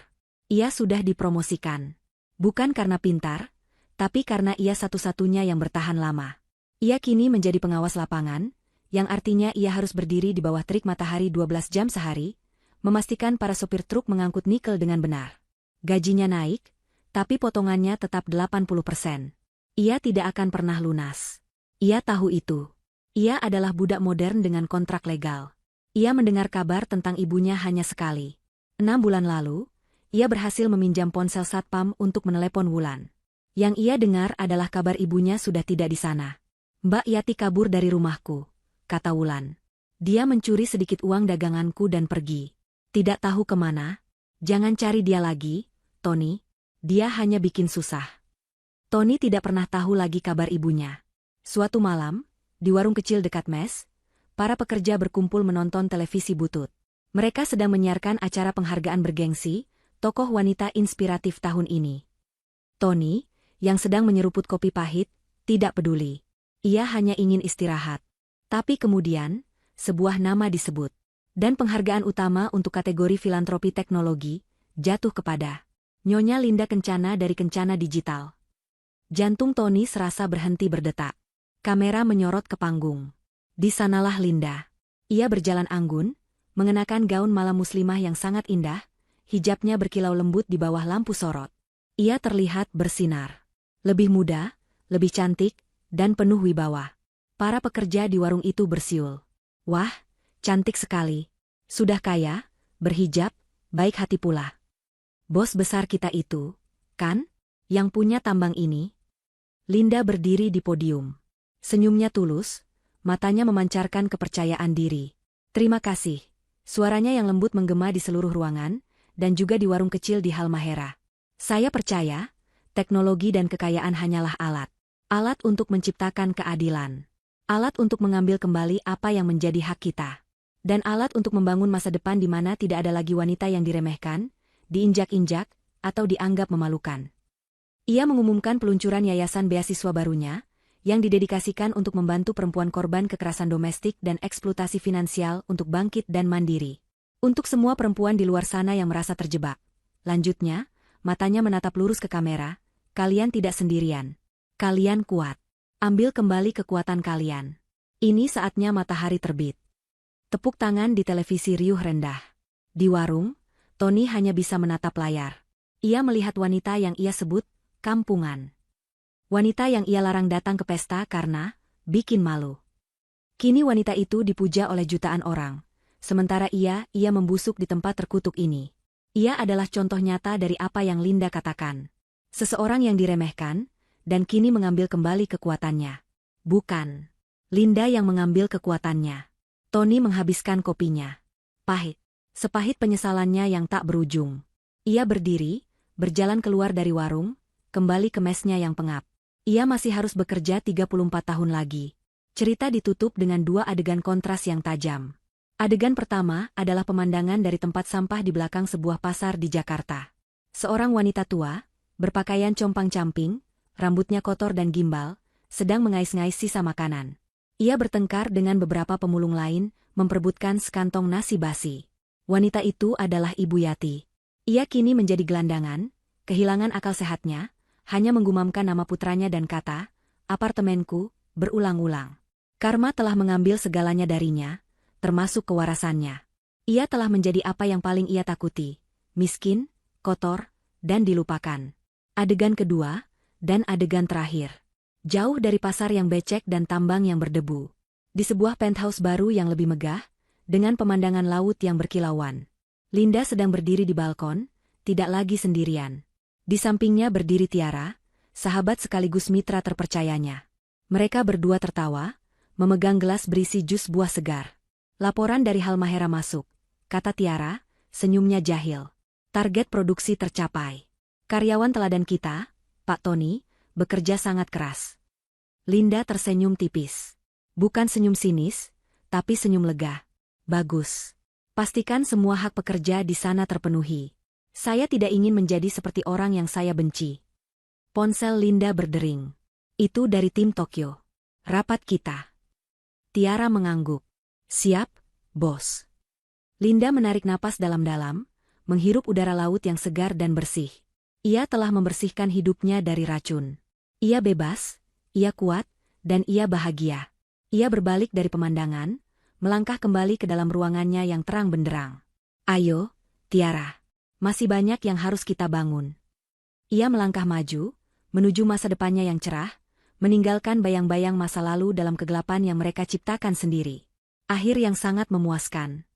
Ia sudah dipromosikan. Bukan karena pintar, tapi karena ia satu-satunya yang bertahan lama. Ia kini menjadi pengawas lapangan, yang artinya ia harus berdiri di bawah terik matahari 12 jam sehari, memastikan para sopir truk mengangkut nikel dengan benar. Gajinya naik, tapi potongannya tetap 80%. Ia tidak akan pernah lunas. Ia tahu itu. Ia adalah budak modern dengan kontrak legal. Ia mendengar kabar tentang ibunya hanya sekali. 6 bulan lalu, ia berhasil meminjam ponsel satpam untuk menelepon Wulan. Yang ia dengar adalah kabar ibunya sudah tidak di sana. Mbak Yati kabur dari rumahku, kata Wulan. Dia mencuri sedikit uang daganganku dan pergi. Tidak tahu kemana. Jangan cari dia lagi, Tony. Dia hanya bikin susah. Tony tidak pernah tahu lagi kabar ibunya. Suatu malam, di warung kecil dekat mes, para pekerja berkumpul menonton televisi butut. Mereka sedang menyiarkan acara penghargaan bergengsi, tokoh wanita inspiratif tahun ini. Tony, yang sedang menyeruput kopi pahit, tidak peduli. Ia hanya ingin istirahat. Tapi kemudian, sebuah nama disebut. Dan penghargaan utama untuk kategori filantropi teknologi, jatuh kepada Nyonya Linda Kencana dari Kencana Digital. Jantung Tony serasa berhenti berdetak. Kamera menyorot ke panggung. Di sanalah Linda. Ia berjalan anggun, mengenakan gaun malam muslimah yang sangat indah, hijabnya berkilau lembut di bawah lampu sorot. Ia terlihat bersinar. Lebih muda, lebih cantik, dan penuh wibawa. Para pekerja di warung itu bersiul. Wah, cantik sekali. Sudah kaya, berhijab, baik hati pula. Bos besar kita itu, kan? Yang punya tambang ini? Linda berdiri di podium. Senyumnya tulus, matanya memancarkan kepercayaan diri. Terima kasih. Suaranya yang lembut menggema di seluruh ruangan, dan juga di warung kecil di Halmahera. Saya percaya, teknologi dan kekayaan hanyalah alat. Alat untuk menciptakan keadilan. Alat untuk mengambil kembali apa yang menjadi hak kita. Dan alat untuk membangun masa depan di mana tidak ada lagi wanita yang diremehkan, diinjak-injak, atau dianggap memalukan. Ia mengumumkan peluncuran yayasan beasiswa barunya, yang didedikasikan untuk membantu perempuan korban kekerasan domestik dan eksploitasi finansial untuk bangkit dan mandiri. Untuk semua perempuan di luar sana yang merasa terjebak. Lanjutnya, matanya menatap lurus ke kamera, kalian tidak sendirian. Kalian kuat. Ambil kembali kekuatan kalian. Ini saatnya matahari terbit. Tepuk tangan di televisi riuh rendah. Di warung, Tony hanya bisa menatap layar. Ia melihat wanita yang ia sebut kampungan. Wanita yang ia larang datang ke pesta karena bikin malu. Kini wanita itu dipuja oleh jutaan orang. Sementara ia membusuk di tempat terkutuk ini. Ia adalah contoh nyata dari apa yang Linda katakan. Seseorang yang diremehkan, dan kini mengambil kembali kekuatannya. Bukan Linda yang mengambil kekuatannya. Tony menghabiskan kopinya. Pahit. Sepahit penyesalannya yang tak berujung. Ia berdiri, berjalan keluar dari warung, kembali ke mesnya yang pengap. Ia masih harus bekerja 34 tahun lagi. Cerita ditutup dengan 2 adegan kontras yang tajam. Adegan pertama adalah pemandangan dari tempat sampah di belakang sebuah pasar di Jakarta. Seorang wanita tua, berpakaian compang-camping, rambutnya kotor dan gimbal, sedang mengais-ngais sisa makanan. Ia bertengkar dengan beberapa pemulung lain, memperebutkan sekantong nasi basi. Wanita itu adalah Ibu Yati. Ia kini menjadi gelandangan, kehilangan akal sehatnya, hanya menggumamkan nama putranya dan kata, "Apartemenku," berulang-ulang. Karma telah mengambil segalanya darinya, termasuk kewarasannya. Ia telah menjadi apa yang paling ia takuti, miskin, kotor, dan dilupakan. Adegan kedua, dan adegan terakhir. Jauh dari pasar yang becek dan tambang yang berdebu. Di sebuah penthouse baru yang lebih megah, dengan pemandangan laut yang berkilauan. Linda sedang berdiri di balkon, tidak lagi sendirian. Di sampingnya berdiri Tiara, sahabat sekaligus mitra terpercayanya. Mereka berdua tertawa, memegang gelas berisi jus buah segar. "Laporan dari Halmahera masuk," kata Tiara, senyumnya jahil. "Target produksi tercapai. Karyawan teladan kita, Pak Tony, bekerja sangat keras." Linda tersenyum tipis. Bukan senyum sinis, tapi senyum lega. "Bagus. Pastikan semua hak pekerja di sana terpenuhi. Saya tidak ingin menjadi seperti orang yang saya benci." Ponsel Linda berdering. "Itu dari tim Tokyo. Rapat kita." Tiara mengangguk. "Siap, bos." Linda menarik napas dalam-dalam, menghirup udara laut yang segar dan bersih. Ia telah membersihkan hidupnya dari racun. Ia bebas, ia kuat, dan ia bahagia. Ia berbalik dari pemandangan, melangkah kembali ke dalam ruangannya yang terang benderang. "Ayo, Tiara. Masih banyak yang harus kita bangun." Ia melangkah maju, menuju masa depannya yang cerah, meninggalkan bayang-bayang masa lalu dalam kegelapan yang mereka ciptakan sendiri. Akhir yang sangat memuaskan.